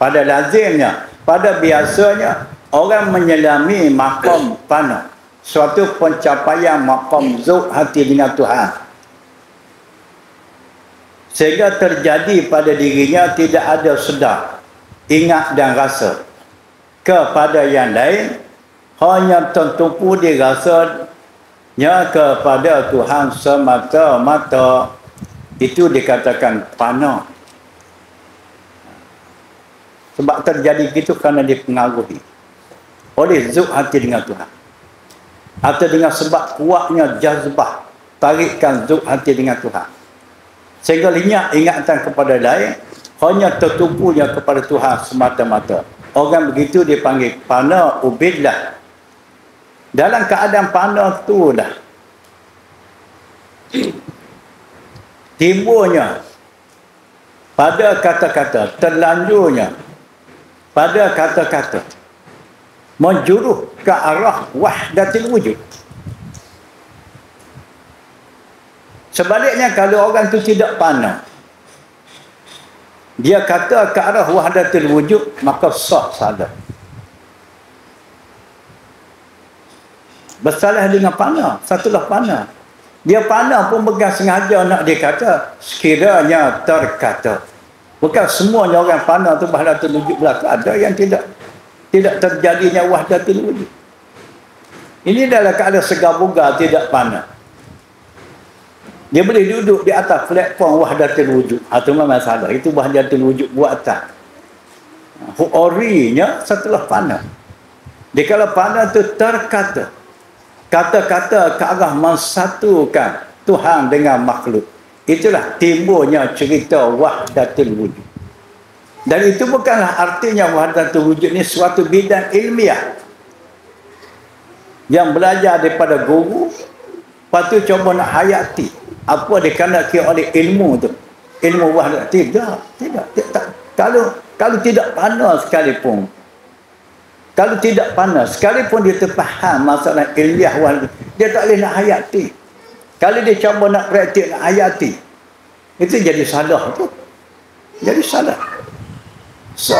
A: Pada lazimnya. Pada biasanya. Orang menyelami maqam fana. Suatu pencapaian maqam zuh hati dengan Tuhan. Sehingga terjadi pada dirinya tidak ada sedar, ingat dan rasa kepada yang lain, hanya tertumpu dirasanya kepada Tuhan semata-mata. Itu dikatakan fana. Sebab terjadi begitu kerana dipengaruhi oleh zuk hati dengan Tuhan. Atau dengan sebab kuatnya jazbah, tarikan zuk hati dengan Tuhan. Sehingga lenyap ingatan kepada lain, hanya tertumpunya kepada Tuhan semata-mata. Orang begitu dipanggil fana ubidlah. Dalam keadaan fana tu dah timbulnya pada kata-kata, terlanjurnya pada kata-kata menjuruh ke arah wahdatul wujud. Sebaliknya kalau orang tu tidak fana, dia kata ke arah wahdatul wujud, maka sah salah. Bersalah dengan fana, satulah fana. Dia fana pun bukan sengaja nak dikata, sekiranya terkata. Bukan semuanya orang fana tu wahdatul wujud belaka. Ada yang tidak terjadinya wahdatul wujud. Ini dalam keadaan segar-bugar tidak fana. Dia boleh duduk di atas platform wahdatul wujud. Itu memang salah. Itu wahdatul wujud buatan. Orinya setelah fana. Dia kalau fana itu terkata. Kata-kata ke arah mensatukan Tuhan dengan makhluk. Itulah timbulnya cerita wahdatul wujud. Dan itu bukanlah artinya wahdatul wujud ni suatu bidang ilmiah. Yang belajar daripada guru. Lepas tu coba nak hayati. Apa dikandaki oleh ilmu tu, ilmu wahdat. Tidak. Kalau tidak panas sekalipun, dia terfaham masalah ilmiah wahdat, dia tak boleh nak hayati. Kalau dia cuba nak praktik, nak hayati, itu jadi salah tu. Jadi salah. So,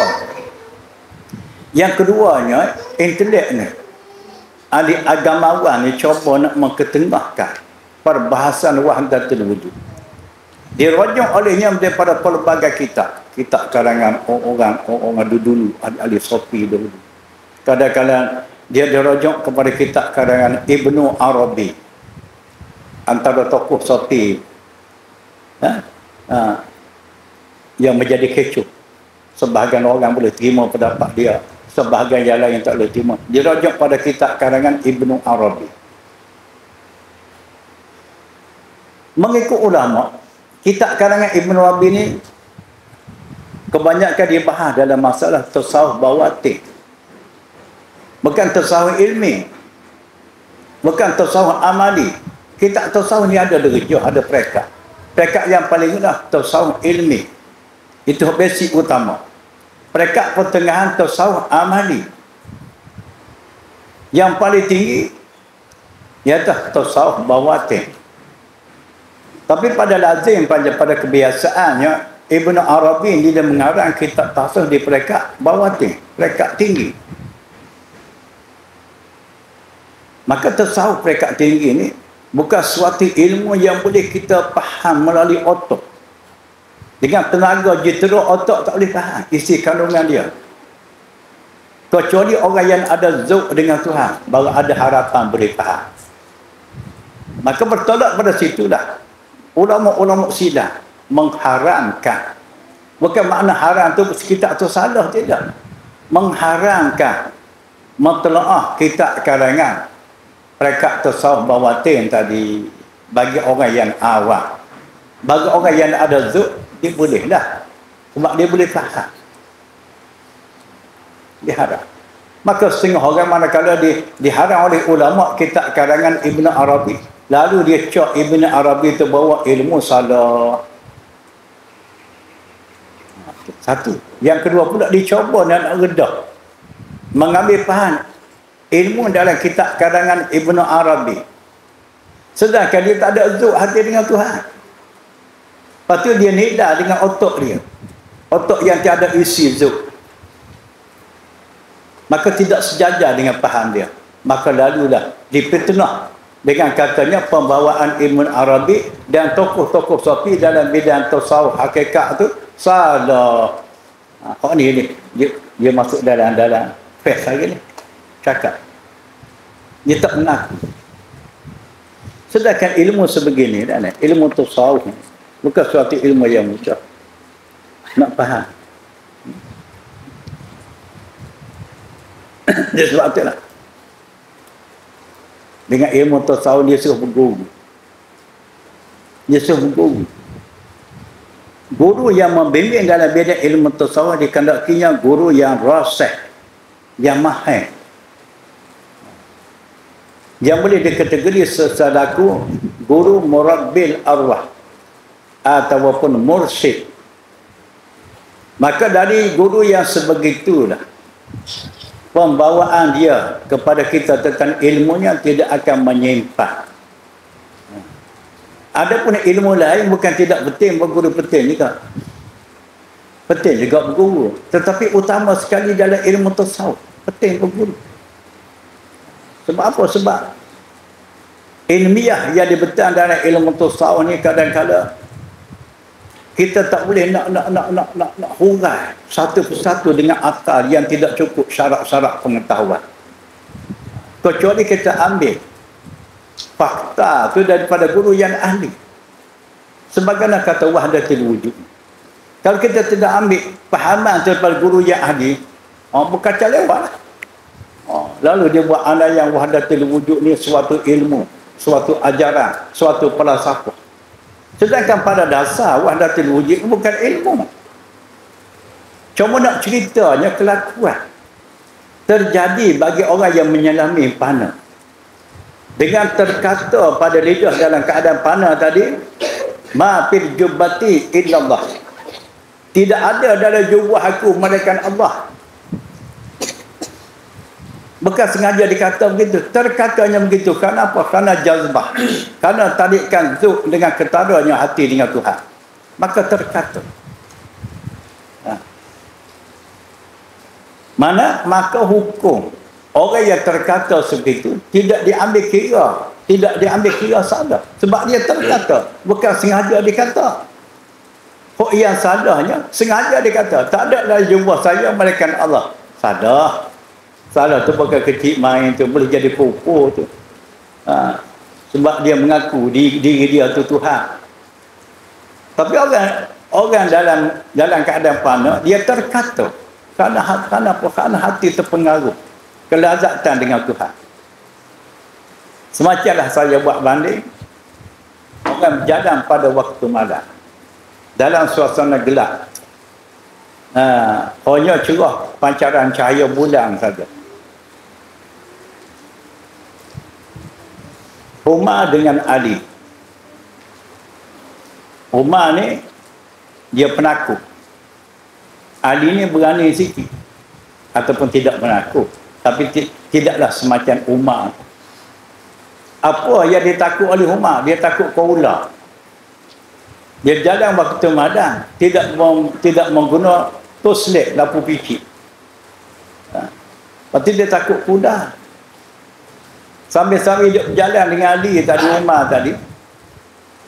A: yang keduanya, intelek ni, ahli agamawan ni cuba nak mengketengahkan perbahasan wahdatul wujud. Dirajam olehnya daripada pelbagai kitab karangan orang dulu, ahli Sufi dulu. Kadang-kadang dia dirajam kepada kitab karangan Ibnu Arabi, antara tokoh Sufi yang menjadi kecoh. Sebahagian orang boleh terima pendapat dia, sebahagian yang lain tak boleh terima. Dirajam pada kitab karangan Ibnu Arabi. Mengikut ulama, kitab karangan Ibn Arabi ni kebanyakan dibahas dalam masalah tasawuf bawatin. Bukan tasawuf ilmi. Bukan tasawuf amali. Kitab tasawuf ni ada derajah, ada peringkat. Peringkat yang paling rendah tasawuf ilmi. Itu basic utama. Peringkat pertengahan tasawuf amali. Yang paling tinggi ialah tasawuf bawatin. Tapi pada lazim, pada kebiasaannya, Ibn Arabi dia mengarang kitab tasawuf di peringkat bawatin, peringkat tinggi. Maka tasawuf peringkat tinggi ini bukan suatu ilmu yang boleh kita faham melalui otak. Dengan tenaga jitera otak tak boleh faham isi kandungan dia. Kecuali orang yang ada zauq dengan Tuhan, baru ada harapan boleh faham. Maka bertolak pada situlah ulama-ulama silam mengharamkan. Bukan makna haram tu kitab tu salah, tidak. Mengharamkan matlaah kitab karangan peringkat tasawuf bawatin tadi bagi orang yang awam. Bagi orang yang ada zauq, dia boleh lah. Sebab dia boleh faham. Diharam. Maka setengah orang manakala diharam oleh ulama kitab karangan Ibn Arabi, lalu dia cak Ibn Arabi itu bawa ilmu salah. Satu. Yang kedua pula dicoba nak redah, mengambil faham ilmu dalam kitab karangan Ibn Arabi, sedangkan dia tak ada zauq hati dengan Tuhan. Lepas tu dia nida dengan otak dia, otak yang tiada isi zauq. Maka tidak sejajar dengan faham dia. Maka lalulah dipitnah dengan katanya pembawaan Ibn Arabi dan tokoh-tokoh sufi dalam bidang tasawuf hakikat tu salah. Kok ni dia masuk dalam fes lagi ni. Cakap. Dia tak mengaku. Sedangkan ilmu sebegini dah ni, ilmu tasawuf bukan suatu ilmu yang mudah. Nak faham. Dia sebab itulah. Dengan ilmu tasawuf dia suruh berguru. Dia suruh berguru. Guru yang membimbing dalam bidang ilmu tasawuf dikendakinya guru yang rasih, yang mahir. Yang boleh dikategori selaku guru murabbil arwah ataupun mursyid. Maka dari guru yang sebegitulah pembawaan dia kepada kita tentang ilmunya tidak akan menyimpang. Adapun ilmu lain bukan tidak penting, berguru penting juga. Penting juga berguru. Tetapi utama sekali dalam ilmu tasawuf, penting berguru. Sebab apa? Sebab ilmiah yang dibentang dalam ilmu tasawuf ni kadang-kadang kita tak boleh nak hurai satu persatu dengan akal yang tidak cukup syarat-syarat pengetahuan. Kecuali kita ambil fakta tu daripada guru yang ahli. Sebagaimana kata wahdatul wujud. Kalau kita tidak ambil fahaman daripada guru yang ahli, bukan lewat lah. Lalu dia buat anda yang wahdatul wujud ni suatu ilmu, suatu ajaran, suatu falsafah. Sedangkan pada dasar wahdatul wujud bukan ilmu. Cuma nak ceritanya kelakuan terjadi bagi orang yang menyelami panah. Dengan terkata pada lidah dalam keadaan panah tadi, ma fil jubbati illallah. Tidak ada dalam jubah aku melainkan Allah. Bukan sengaja dikata begitu, terkatanya begitu. Kenapa? Kerana jazbah, kerana tarikan zuk dengan ketaranya hati dengan Tuhan, maka terkata. Mana? Maka hukum orang yang terkata sebegitu tidak diambil kira sadar, sebab dia terkata, bukan sengaja dikata. Kok yang sadarnya sengaja dikata, tak ada dalam jubah saya melainkan Allah. Salah tu pakai kecil main tu, boleh jadi pupur tu. Sebab dia mengaku diri dia tu Tuhan. Tapi orang dalam keadaan panah, dia terkata kerana hati terpengaruh kelazatan dengan Tuhan. Semacamlah saya buat banding orang berjalan pada waktu malam dalam suasana gelap. Hanya cerah pancaran cahaya bulan saja. Umar dengan Ali. Umar ni dia penakut. Ali ni berani sikit ataupun tidak penakut. Tapi tidaklah semacam Umar. Apa yang dia takut oleh Umar? Dia takut kaulah. Dia jalan waktu madang, tidak mengguna toslet lampu picit. Lepas tu dia takut kuda. Sambil-sambil dia berjalan dengan Ali tadi,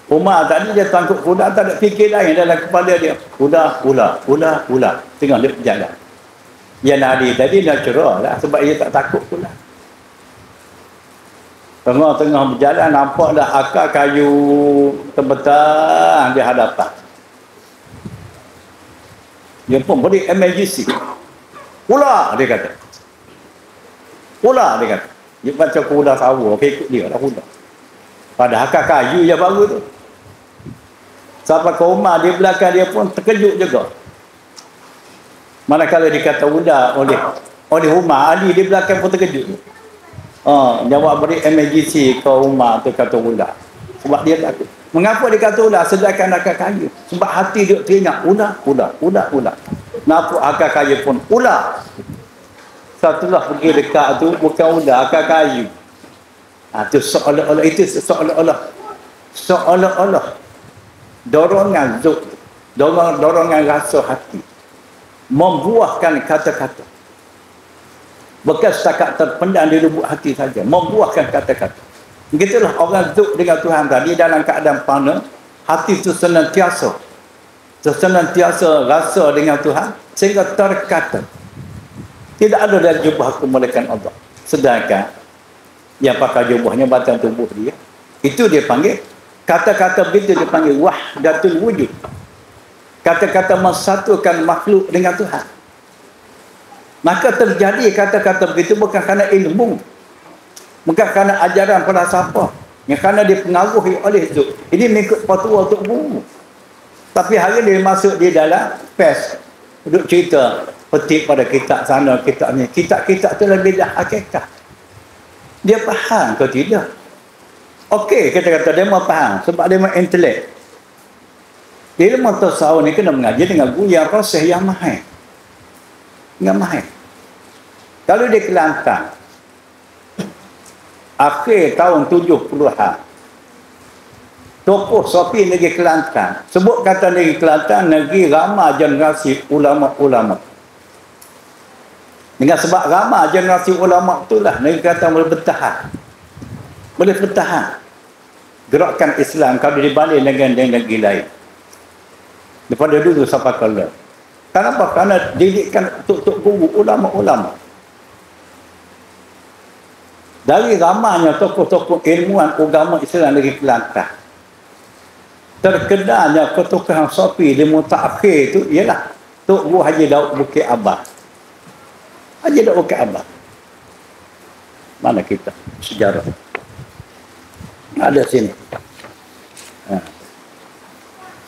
A: Umar tadi dia takut kuda, tak ada fikir lain dalam kepala dia. Kuda. Tengah dia berjalan. Yang Ali tadi natural lah, sebab dia tak takut pula. Tengah-tengah berjalan, nampaklah akar kayu terbentang di hadapan. Dia pun beri emergency. Pula, dia kata. Dia macam kuda sawah, ikut dia lah kuda. Pada akar kayu yang baru tu. Sampai ke Umar, di belakang dia pun terkejut juga. Manakala dikata kuda oleh Umar, Ali di belakang pun terkejut. Jawab beri emergency ke Umar tu kata ular. Sebab dia takut. Mengapa dia kata ular? Sedangkan akar kayu. Sebab hati dia teringat ular. Nampak akar kayu pun ular. Satulah pergi dekat tu bukan ular, akar kayu. Tu seolah-olah dorongan zuk, dorongan rasa hati membuahkan kata-kata. Bukan setakat terpendam di lubuk hati saja, membuahkan kata-kata. Begitulah orang zuk dengan Tuhan tadi dalam keadaan fana, hati itu senantiasa rasa dengan Tuhan sehingga terkata. Tidak ada dari jubah kemuliaan Allah. Sedangkan yang pakai jubahnya batang tubuh dia, itu dia panggil kata-kata begitu, dia panggil wahdatul wujud. Kata-kata mensatukan makhluk dengan Tuhan. Maka terjadi kata-kata begitu bukan kerana ilmu, bukan kerana ajaran falsafah, yang kerana dipengaruhi oleh zuk. Ini mengikut fatwa Tok Guru. Tapi hari dia masuk di dalam pes, duduk cerita, petik pada kitab sana, kitab ni. Kitab-kitab tu lebih dah hakikat. Dia faham ke tidak? Okey, kita kata dia mau faham sebab dia mau intelek. Ilmu tasawuf ni kena mengaji dengan guru yang proses yang mahal. Kalau di Kelantan akhir tahun 70-an, tokoh Sofi negeri Kelantan, sebut kata negeri Kelantan negeri ramai generasi ulama-ulama. Dengan sebab ramai generasi ulama itulah negeri Kelantan boleh bertahan gerakan Islam kalau dibanding dengan negeri lain daripada dulu sampai kala. Kenapa? Kerana didikan tok-tok guru, ulama-ulama. Dari ramainya tokoh-tokoh ilmuwan agama Islam negeri Kelantan, terkenalnya ketukahan Sofi di mutakhir itu ialah Tok Guru Haji Daud Bukit Abah. Haji Daud Bukit Abah. Mana kita? Sejarah. Ada sini.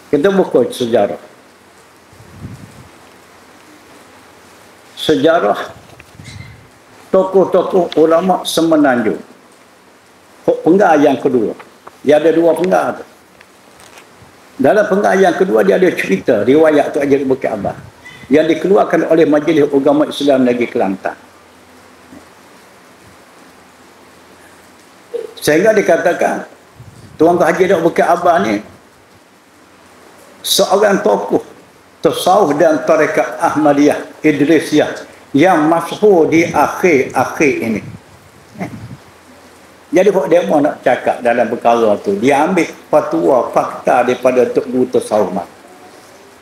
A: Kita buka sejarah. Sejarah tokoh-tokoh ulama Semenanjung. Penggal yang kedua. Dia ada dua penggal tu. Dalam penggal yang kedua dia ada cerita riwayat Tok Haji Bukit Abah yang dikeluarkan oleh Majlis Agama Islam Negeri Kelantan. Sehingga dikatakan Tuan Haji Bukit Abah ni seorang tokoh tasawuf dan tarekat Ahmadiyah Idrisiyah yang masyhur di akhir-akhir ini. Jadi kok dia mau nak cakap dalam perkara tu, dia ambil fatwa fakta daripada Tok Guru tasawuf.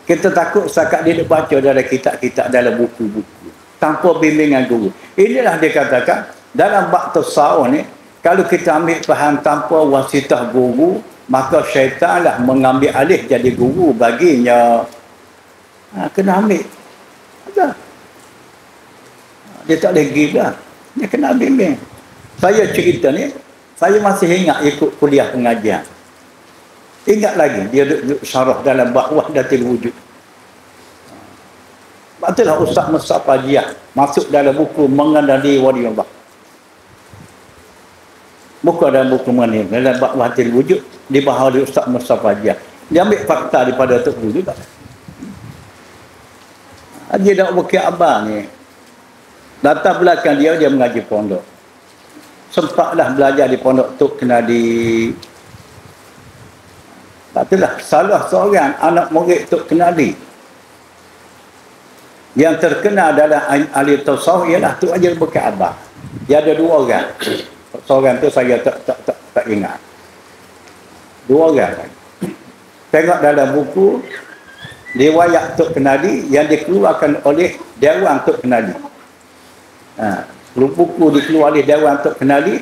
A: Kita takut setakat dia baca dalam kitab-kitab, dalam buku-buku tanpa bimbingan guru. Inilah dia katakan dalam bab tasawuf ni, kalau kita ambil faham tanpa wasitah guru, maka syaitanlah mengambil alih jadi guru baginya. Kena ambil. Ada. Dia tak boleh gila. Dia kena bimbing. Saya cerita ni, saya masih ingat ikut kuliah pengajian. Ingat lagi, dia duduk syarah dalam bab wahdatul wujud. Itulah Ustaz Mustafa Jiah masuk dalam buku Mengenali Wali Allah. Buku dalam buku mana dalam bab wahdatul wujud dibahas oleh Ustaz Mustafa Jiah. Dia ambil fakta daripada Tok Guru juga. Haji Daud Bukit Abah ni Latar belakang dia mengaji pondok. Sempatlah belajar di pondok Tok Kenadi. Tak itulah salah seorang anak murid Tok Kenadi yang terkenal dalam ahli tasawuf ialah Tok Haji Bukat Abah. Dia ada 2 orang. Seorang tu saya tak ingat. 2 orang. Tengok dalam buku riwayat Tok Kenadi yang dikeluarkan oleh Dewan Tok Kenadi. Buku dikeluarkan oleh Dewan Tok Kenadi.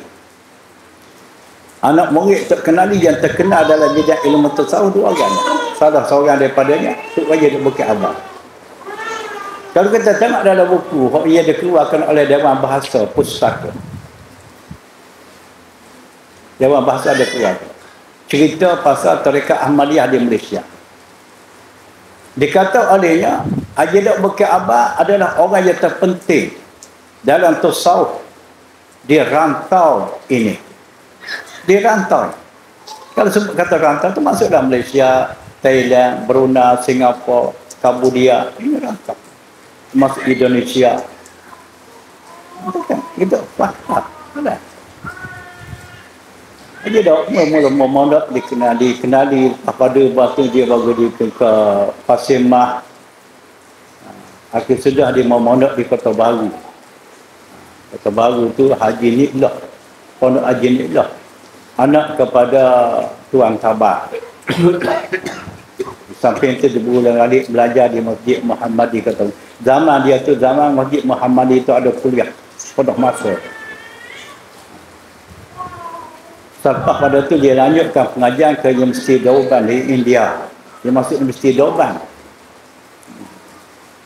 A: Anak murid Tok Kenadi yang terkenal dalam bidang ilmu tasawuf 2 orang. Salah seorang daripadanya Tok Haji Bukat Abah. Kalau kita tengok dalam buku yang dikeluarkan oleh Dewan Bahasa Pustaka. Dewan Bahasa ada keluar. Cerita pasal tarekat Ahmadiyah di Malaysia. Dikata olehnya, Haji Dok Bukat Abah adalah orang yang terpenting dalam tasawuf di rantau ini. Di rantau. Kalau sebut kata rantau itu masuk dalam Malaysia, Thailand, Brunei, Singapura, Cambodia. Ini rantau. Masuk Indonesia. Bukan. Itu fakta. Ada. Haji Dok mula-mula mondok dikenali pada batu dia bagi ke Pasimah. Akhir sudah dia mondok di Kota Baru. Kota Baru tu Haji Niklah. Pondok Haji Niklah. Anak kepada Tuan Tabah. Sampai itu dia berulang-alik belajar di Masjid Muhammadi kata. Zaman dia tu zaman Masjid Muhammadi itu ada kuliah. Pondok masa. Selepas pada tu dia lanjutkan pengajian ke Universiti Deoband di India. Dia masuk Universiti Deoband.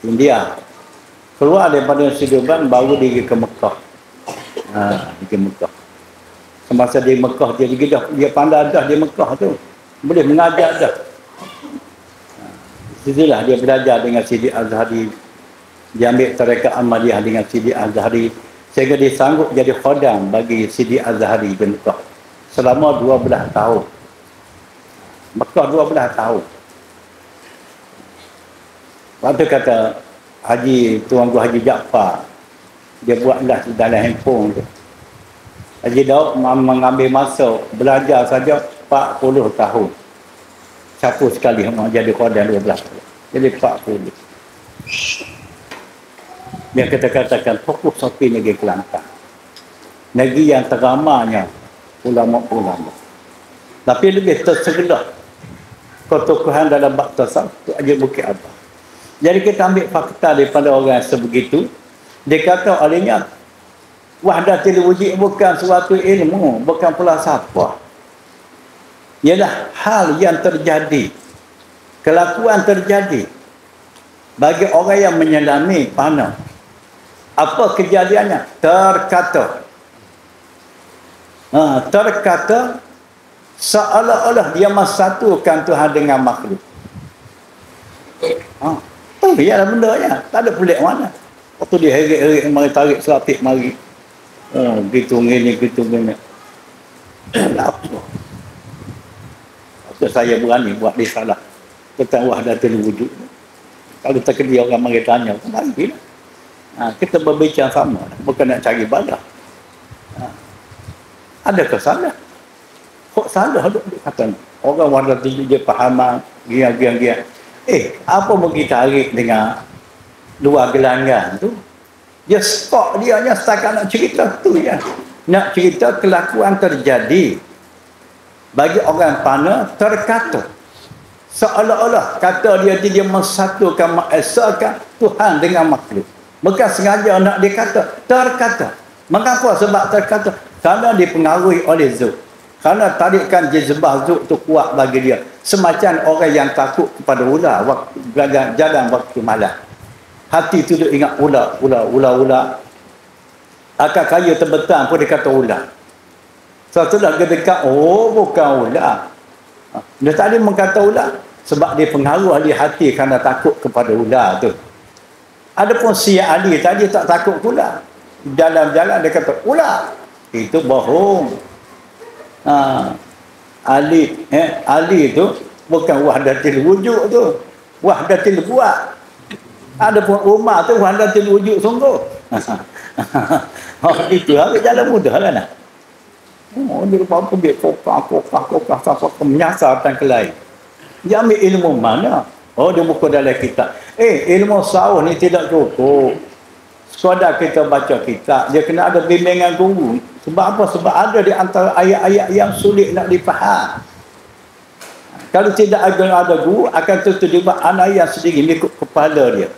A: India. Keluar daripada Universiti Deoband baru dia ke Mekah. Dia ke Mekah. Semasa di Mekah dia pandai dah di Mekah tu. Boleh mengajar dah. Itulah dia belajar dengan Sidi Azhari. Dia ambil tarekat Ahmadiyah dengan Sidi Azhari. Sehingga dia sanggup jadi khodam bagi Sidi Azhari di Mekah. Selama 12 tahun. Mekah 12 tahun. Waktu kata Tuan Guru Haji Jaafar, dia buatlah dalam handphone tu. Haji Daud mengambil masa belajar saja 40 tahun. Siapa sekali yang jadi khodam 12 tahun. Jadi 40. Dia katakan fokus sampai negeri Kelantan. Negeri yang teramanya ulama-ulama. Tapi lebih tersegelah ketokohan dalam bab tasawuf tu Haji Bukat Abah. Jadi kita ambil fakta daripada orang sebegitu. Dia kata olehnya wahdatul wujud bukan suatu ilmu, bukan pula siapa. Ialah hal yang terjadi, kelakuan terjadi bagi orang yang menyelami panah. Apa kejadiannya? Terkata seolah-olah dia mensatukan Tuhan dengan makhluk. Biarlah bendanya. Tak ada pelik mana. Waktu dia herik-herik mari tarik selapik mari. Gitu gini. Apa? Waktu saya berani buat dia salah. Tentang wahdatul wujud. Kalau terkedia orang mari tanya, mari. Kita berbincang sama. Bukan nak cari balah. Adakah salah? Kok salah dia kata orang wahdatul wujud dia fahaman gian. Apa mau kita tarik dengan luar gelanggang tu? Dia stop dia hanya setakat nak cerita tu ya. Nak cerita kelakuan terjadi bagi orang panah terkata. Seolah-olah kata dia mensatukan mengesahkan Tuhan dengan makhluk. Bukan sengaja nak dia kata, terkata. Mengapa sebab terkata? Karena dipengaruhi oleh zuk. Karena tarikan jazbah zuk tu kuat bagi dia. Semacam orang yang takut kepada ular jalan waktu malam. Hati tu dia ingat ular. Akak kayu terbentang pun dia kata ular. Setelah dia dekat, bukan ular. Dia tadi mengkata ular sebab dia pengaruh di hati kerana takut kepada ular tu. Adapun si Ali tadi tak takut ular. Jalan-jalan dia kata ular. Itu bohong. Ali tu bukan wahdatul wujud tu. Wahdatul buat. Adapun Umar tu wahdatul wujud sungguh. Oh, itu harus jalan mudah lah nak. Oh, dia lupa ambil kokah, menyasar dan kelai. Dia ambil ilmu mana? Oh, dia buku dalam kitab. Ilmu sawah ni tidak cukup. Sekadar kita baca kitab, dia kena ada bimbingan guru. Sebab apa? Sebab ada di antara ayat-ayat yang sulit nak difaham. Kalau tidak ada guru, akan terlibat anak yang sendiri ikut kepala dia.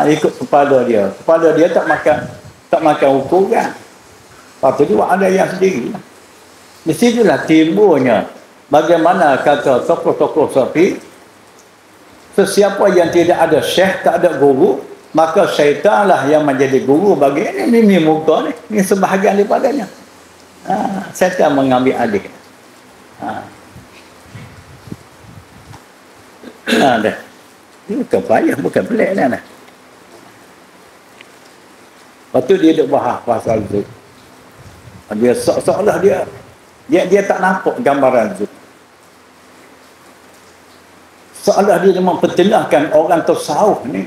A: Ikut kepala dia. Kepala dia tak makan ukur kan. Lepas tu juga ada yang sendiri. Di situlah timbulnya bagaimana kata tokoh-tokoh Sufi, sesiapa yang tidak ada syekh, tak ada guru, maka syaitanlah yang menjadi guru bagi ini muka ni. Ini sebahagian daripadanya. Syaitan mengambil alih. Dah. Ini bukan payah, bukan pelik dah. Lepas tu dia duk bahas pasal tu. Dia seolah dia tak nampak gambaran tu. Seolah dia mempertengahkan orang tasawuf ni.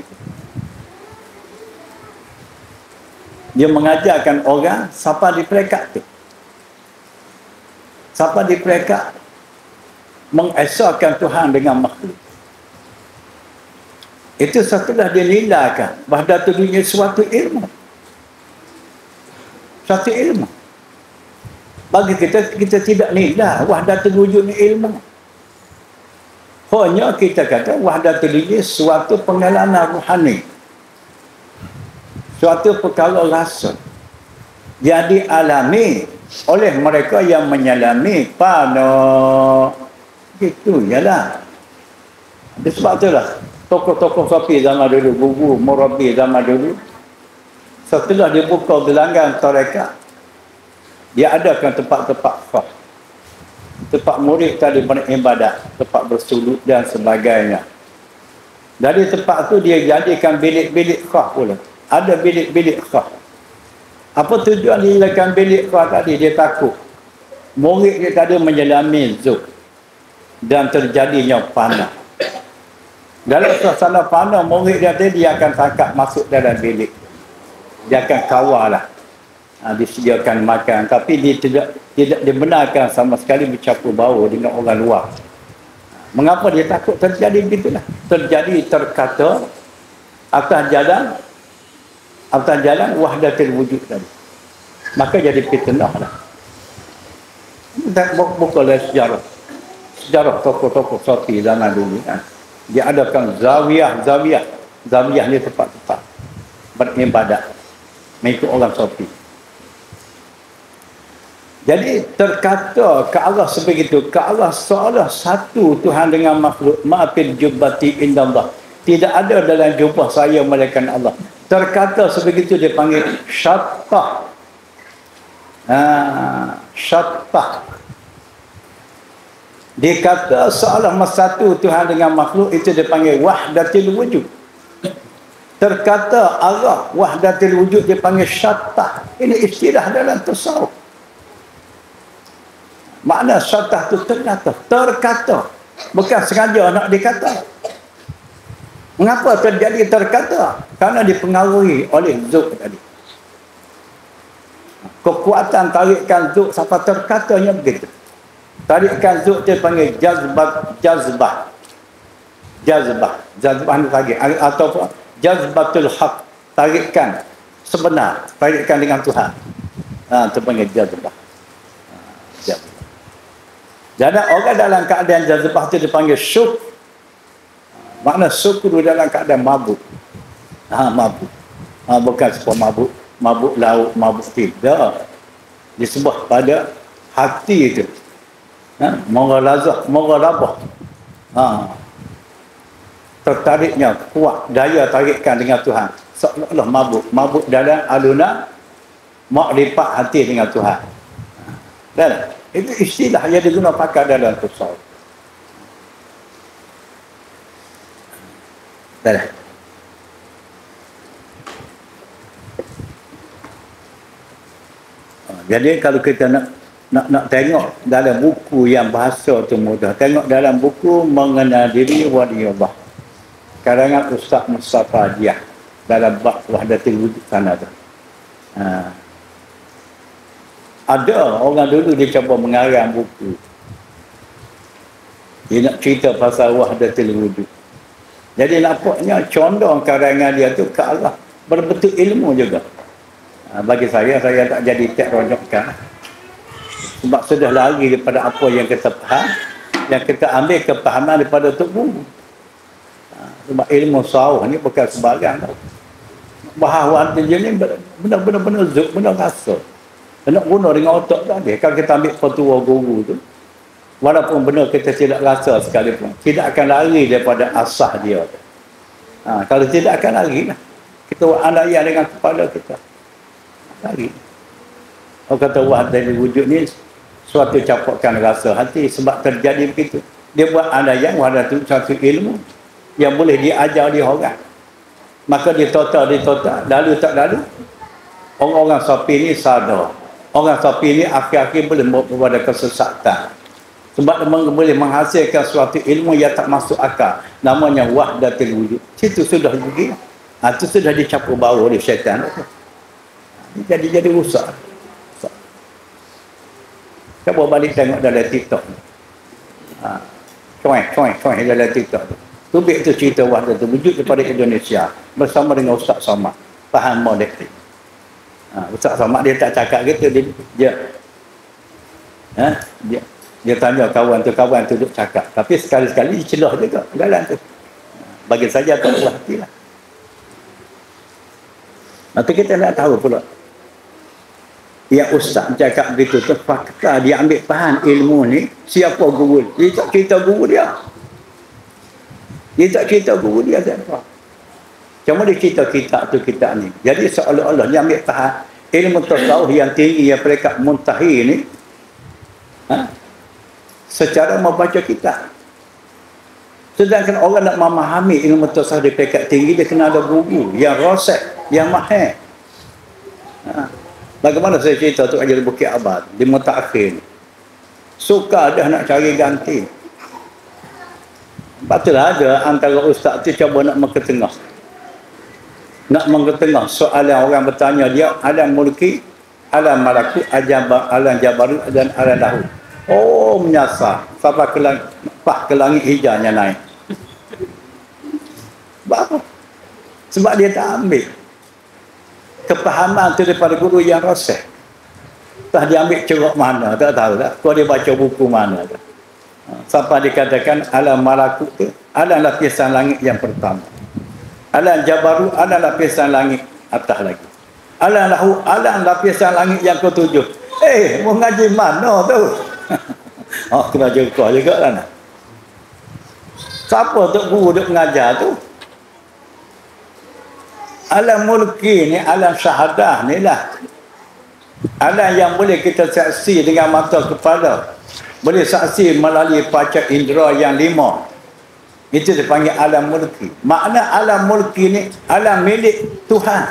A: Dia mengajarkan orang siapa di peringkat tu. Siapa di peringkat mengesahkan Tuhan dengan makhluk. Itu setelah dia lilakan Wahdatul Wujud suatu ilmu. Suatu ilmu. Bagi kita tidak nilai Wahdatul Wujud ni ilmu. Hanya kita kata Wahdatul Wujud suatu pengalaman rohani. Suatu perkara rasa yang dialami oleh mereka yang menyalami pada itu ialah. Sebab itulah tokoh-tokoh Sufi zaman dulu, guru murabi zaman dulu, setelah dia buka gelanggang tarekat, dia adakan tempat-tempat khas, tempat murid tadi beribadat, tempat bersujud dan sebagainya. Dari tempat tu dia jadikan bilik-bilik khas pula. Ada bilik-bilik khas. Apa tujuan dia jadikan bilik khas tadi? Dia takut murid dia tadi menyelami zuk dan terjadinya panah. Dalam suasana panah, murid dia akan tangkap masuk dalam bilik. Dia akan kawal lah. Disediakan makan. Tapi dia tidak dibenarkan sama sekali bercampur baur dengan orang luar. Mengapa dia takut terjadi begitulah? Terjadi terkata atas jalan wahdatul wujud tadi. Maka jadi fitnah lah. Bukanlah sejarah tokoh-tokoh Sufi zaman dulu kan. Dia adakan zawiyah ni tempat-tempat beribadat mengikut orang Sufi. Jadi terkata ke arah sebegitu, ke arah seolah satu Tuhan dengan makhluk, ma'afil jubbati indallah, tidak ada dalam jubah saya melainkan Allah. Terkata sebegitu dia panggil syattah. Syattah. Dia kata seolah satu Tuhan dengan makhluk, itu dia panggil wahdatul wujud. Terkata arah wahdatul wujud dia panggil syattah. Ini istilah dalam tasawuf. Makna syattah itu terkata. Bukan sengaja nak dikata. Mengapa terjadi terkata? Karena dipengaruhi oleh zuk tadi. Kekuatan tarikan zuk sampai terkatanya begitu. Tarikan zuk dia panggil jazbah ni lagi, atau jazbatul haq, tarikan sebenar, tarikan dengan Tuhan. Itu panggil jazbah. Jadi orang dalam keadaan jazbah itu dipanggil syuk. Makna syukur dalam keadaan mabuk. Mabuk. Bukan sebuah mabuk laut, mabuk tidak. Disebut pada hati itu. Mughalazah. Tertariknya kuat, daya tarikkan dengan Tuhan. Seolah-olah mabuk dalam alunan makrifat hati dengan Tuhan. Dan itu istilah yang digunakan pakai dalam tasawuf. Dah. Jadi kalau kita nak tengok dalam buku yang bahasa tu mudah. Tengok dalam buku Mengenal Diri Waliyullah, karangan Ustaz Mustafa Diah. dalam bab wahdatul wujud sana tu. Ada orang dulu dia cuba mengarang buku. Dia nak cerita pasal wahdatul wujud. Jadi nampaknya condong karangan dia tu ke arah berbentuk ilmu juga. Bagi saya tak jadi tak rojokkan. Sebab sudah lari daripada apa yang kita faham, yang kita ambil kepahaman daripada tubuh. Sebab ilmu sawah ni bukan sebarang tau. Bahawa dia ni benar-benar zuk, benar rasa. Nak guna dengan otak tadi. Kalau kita ambil petua guru tu, walaupun benar kita tidak rasa sekalipun, tidak akan lari daripada asah dia. Kalau tidak akan lari lah. Kita andaian dengan kepala kita. Lari. Orang kata wahdatul wujud ni suatu campurkan rasa hati sebab terjadi begitu. Dia buat andaian wahdatul satu ilmu yang boleh diajar dia orang. Maka dia total, lalu tak lalu. Orang-orang sapi ni sadar. Orang sapi ni akhir-akhir boleh membawa kepada kesesatan. Sebab boleh menghasilkan suatu ilmu yang tak masuk akal. Namanya wahdatul wujud. Situ sudah pergi. Itu sudah dicampur baru oleh syaitan. Jadi rusak. Cuba balik tengok dalam TikTok. Coy dalam TikTok tu. Tubik tu cerita wahdatul wujud daripada Indonesia bersama dengan Ustaz Samad. Faham modek. Ustaz Samad dia tak cakap gitu, dia tanya kawan tu duk cakap. Tapi sekali-sekali celah juga jalan tu. Bagi saja tak buat hatilah. Nanti kita nak tahu pula. Yang Ustaz cakap begitu tu fakta dia ambil faham ilmu ni siapa guru. Dia tak cerita guru dia. Dia tak cerita guru dia siapa. Cuma dia cerita kitab ni. Jadi seolah-olah dia ambil faham ilmu tasawuf yang tinggi yang peringkat muntahi ni secara membaca kitab. Sedangkan orang nak memahami ilmu tasawuf di peringkat tinggi dia kena ada guru yang rosek, yang mahir. Bagaimana saya cerita tu ajar di Bukit Abad di mutaakhir ni. Suka dah nak cari ganti. Betul ada antara ustaz tu cuba nak mengetengah. Soalan orang bertanya dia alam mulki, alam malakut, alam jabarut dan alam lahu. Oh, menyasar sampai ke langit hijaunya naik. Apa? Sebab dia tak ambil kepahaman tu daripada guru yang roseh. Tak dia ambil ceruk mana, tak tahu tak. Kau dia baca buku mana tak. Sampai dikatakan alam malakut tu alam lapisan langit yang pertama. Alam jabarut alam lapisan langit atas lagi. Alam lahu alam lapisan langit yang ketujuh. Mau ngaji mana tu? Kena jaga juga kan. Siapa tu guru duk mengajar tu? Alam mulki ni, alam syahadah ni lah. Alam yang boleh kita saksi dengan mata kepala. Boleh saksi melalui panca indera yang 5. Itu dipanggil alam mulki. Makna alam mulki ni, alam milik Tuhan.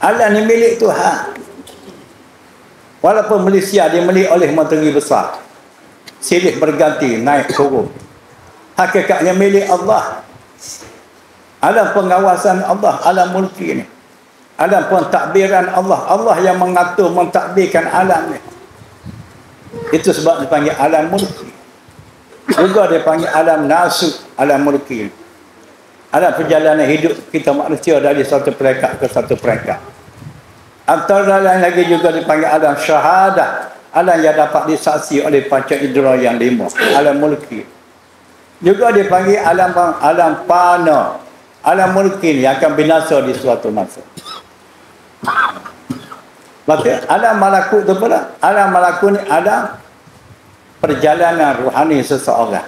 A: Alam ni milik Tuhan. Walaupun Malaysia dia milik oleh menteri besar. Silih berganti, naik turun. Hakikatnya milik Allah. Alam pengawasan Allah, alam mulki ni. Alam pentadbiran Allah. Allah yang mengatur, mentadbirkan alam ni. Itu sebab dipanggil alam mulki. Juga dipanggil alam nasuk, alam mulki. Alam perjalanan hidup kita manusia dari satu peringkat ke satu peringkat. Antara lain lagi juga dipanggil alam syahadah. Alam yang dapat disaksi oleh panca indera yang 5. Alam mulki. Juga dipanggil alam pana. Alam mulki yang akan binasa di suatu masa. Maka alam malakut itu pula. Alam malakut ni ada perjalanan rohani seseorang.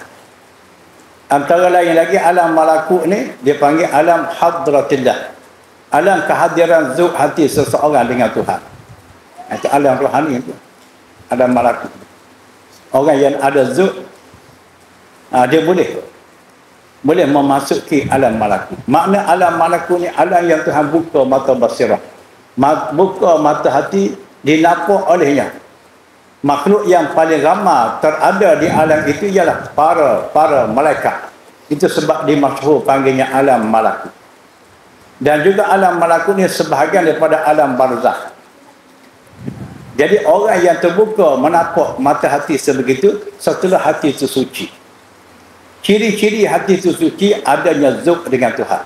A: Antara lain lagi alam malakut ni dipanggil alam hadratillah. Alam kehadiran zuk hati seseorang dengan Tuhan. Itu alam rohani itu. Alam malakut. Orang yang ada zuk dia boleh memasuki alam malakut. Makna alam malakut ni alam yang Tuhan buka mata basirah. Buka mata hati, dinapuk olehnya. Makhluk yang paling ramai terada di alam itu ialah para malaikat. Itu sebab dimasyhur panggilnya alam malakut. Dan juga alam malakut ni sebahagian daripada alam barzakh. Jadi orang yang terbuka menapak mata hati sebegitu, setelah hati itu suci. Ciri-ciri hati itu suci adanya zuk dengan Tuhan.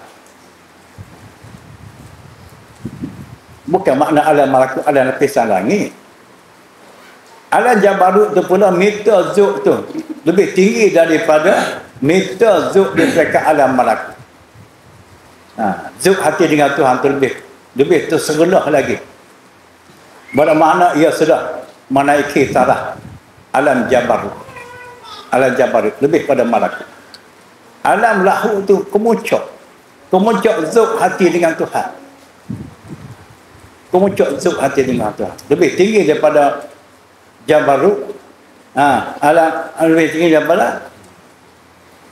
A: Bukan makna alam malakut, alam lapisan langit. Alam jabarut tu pula meter zuk tu lebih tinggi daripada meter zuk di peringkat alam malakut. Zuk hati dengan Tuhan tu lebih terserendah lagi. Bermakna ia sudah menaiki taraf alam jabarut. Alam jabarut lebih pada malakut. Alam lahu tu kemuncak zuk hati dengan Tuhan. Kemuncak zuk hati dengan Tuhan lebih tinggi daripada jabarut. Alam lebih tinggi daripada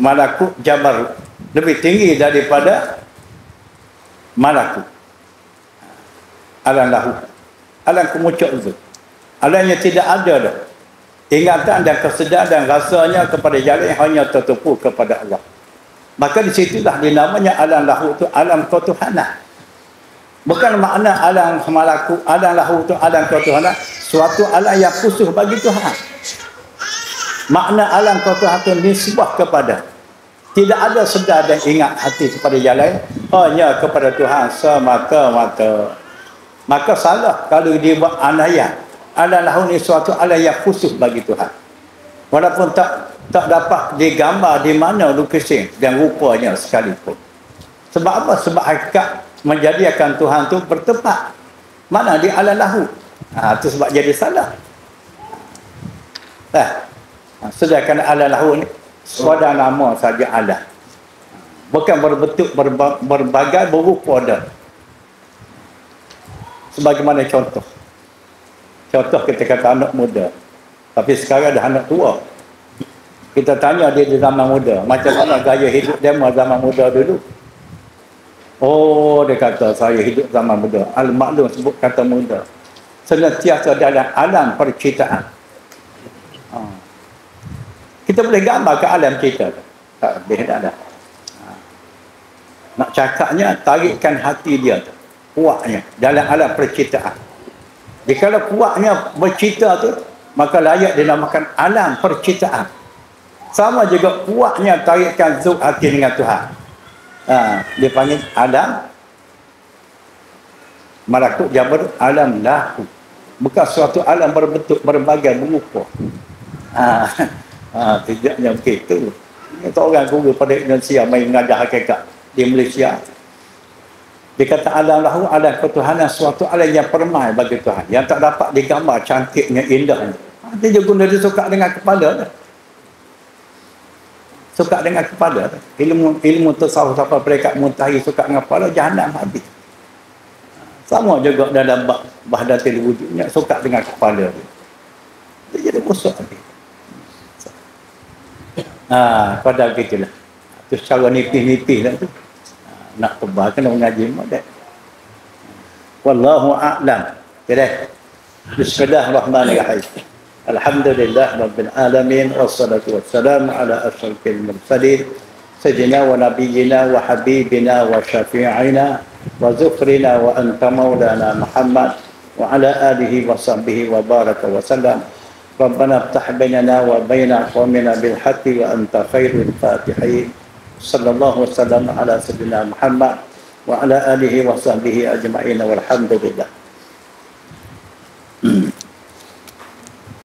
A: malakut jabarut, lebih tinggi daripada malakut. Alam lahu, alam kemuncak zuk, alam yang tidak ada dah ingatan dan kesedaran dan rasanya kepada jalan hanya tertumpu kepada Allah. Maka di situlah dinamanya alam lahu itu alam ketuhanan. Bukan makna alam malakut, alam lahu itu alam ketuhanan, suatu alam yang khusus bagi Tuhan. Makna alam ketuhanan itu nisbah kepada, tidak ada sedar dan ingat hati kepada jalan, hanya kepada Tuhan semata-mata. Maka salah kalau dia buat anayah. Alam lahu ini suatu alam yang khusus bagi Tuhan. Walaupun tak dapat digambar di mana lukisan dan rupanya sekalipun. Sebab apa? Sebab hakikat menjadikan Tuhan tu bertempat mana di alam lahu. Itu sebab jadi salah. Sedangkan alam lahu ni sekadar nama saja alam. Bukan berbentuk berbagai berupa dah. Sebagaimana contoh kita kata anak muda, tapi sekarang dah anak tua. Kita tanya dia di zaman muda, macam mana gaya hidup dia zaman muda dulu. Oh, dia kata saya hidup zaman muda. Al-Maklum sebut kata muda, senantiasa dalam alam perciptaan. Kita boleh gambar ke alam kita tak lebih dah. Nak cakapnya tarikkan hati dia tu, kuatnya dalam alam perciptaan. Jikalau kuatnya bercipta tu, maka layak dinamakan alam perciptaan. Sama juga kuatnya tarikkan zuk hati dengan Tuhan. Dia panggil alam malakut jabarut, alam lahu. Bukan suatu alam berbentuk berbagai berupa. Tidaknya begitu. Itu orang guru pada Indonesia main mengajar hakikat di Malaysia. Dia kata alam lahu, alam ketuhanan, suatu alam yang permai bagi Tuhan, yang tak dapat digambar cantiknya, indahnya. Dia guna dia suka dengan kepala dah. Suka dengan kepala dah. Ilmu tasawuf sampai peringkat muntahi suka dengan kepala, jahannam habis. Sama juga dalam wahdatul wujudnya, suka dengan kepala dia. Dia jadi musuh habis. Pada begitulah. Itu secara nipis-nipis lah tu. Nak tebal kena mengaji modal. Wallahu a'lam. Okey. Bismillahirrahmanirrahim. Alhamdulillah rabbil alamin wassalatu wassalamu ala asyrafil mursalin sayyidina wa nabiyyina wa habibina wa syafi'ina wa zufrina wa anta maulana Muhammad wa ala alihi wa sahbihi wa baraka wa sallam. Rabbana iftah bainana wa baina qawmina bil haqqi wa anta khairul fatihin. Sallallahu wasallam ala sayyidina Muhammad wa ala alihi wa sahbihi ajma'in walhamdulillah.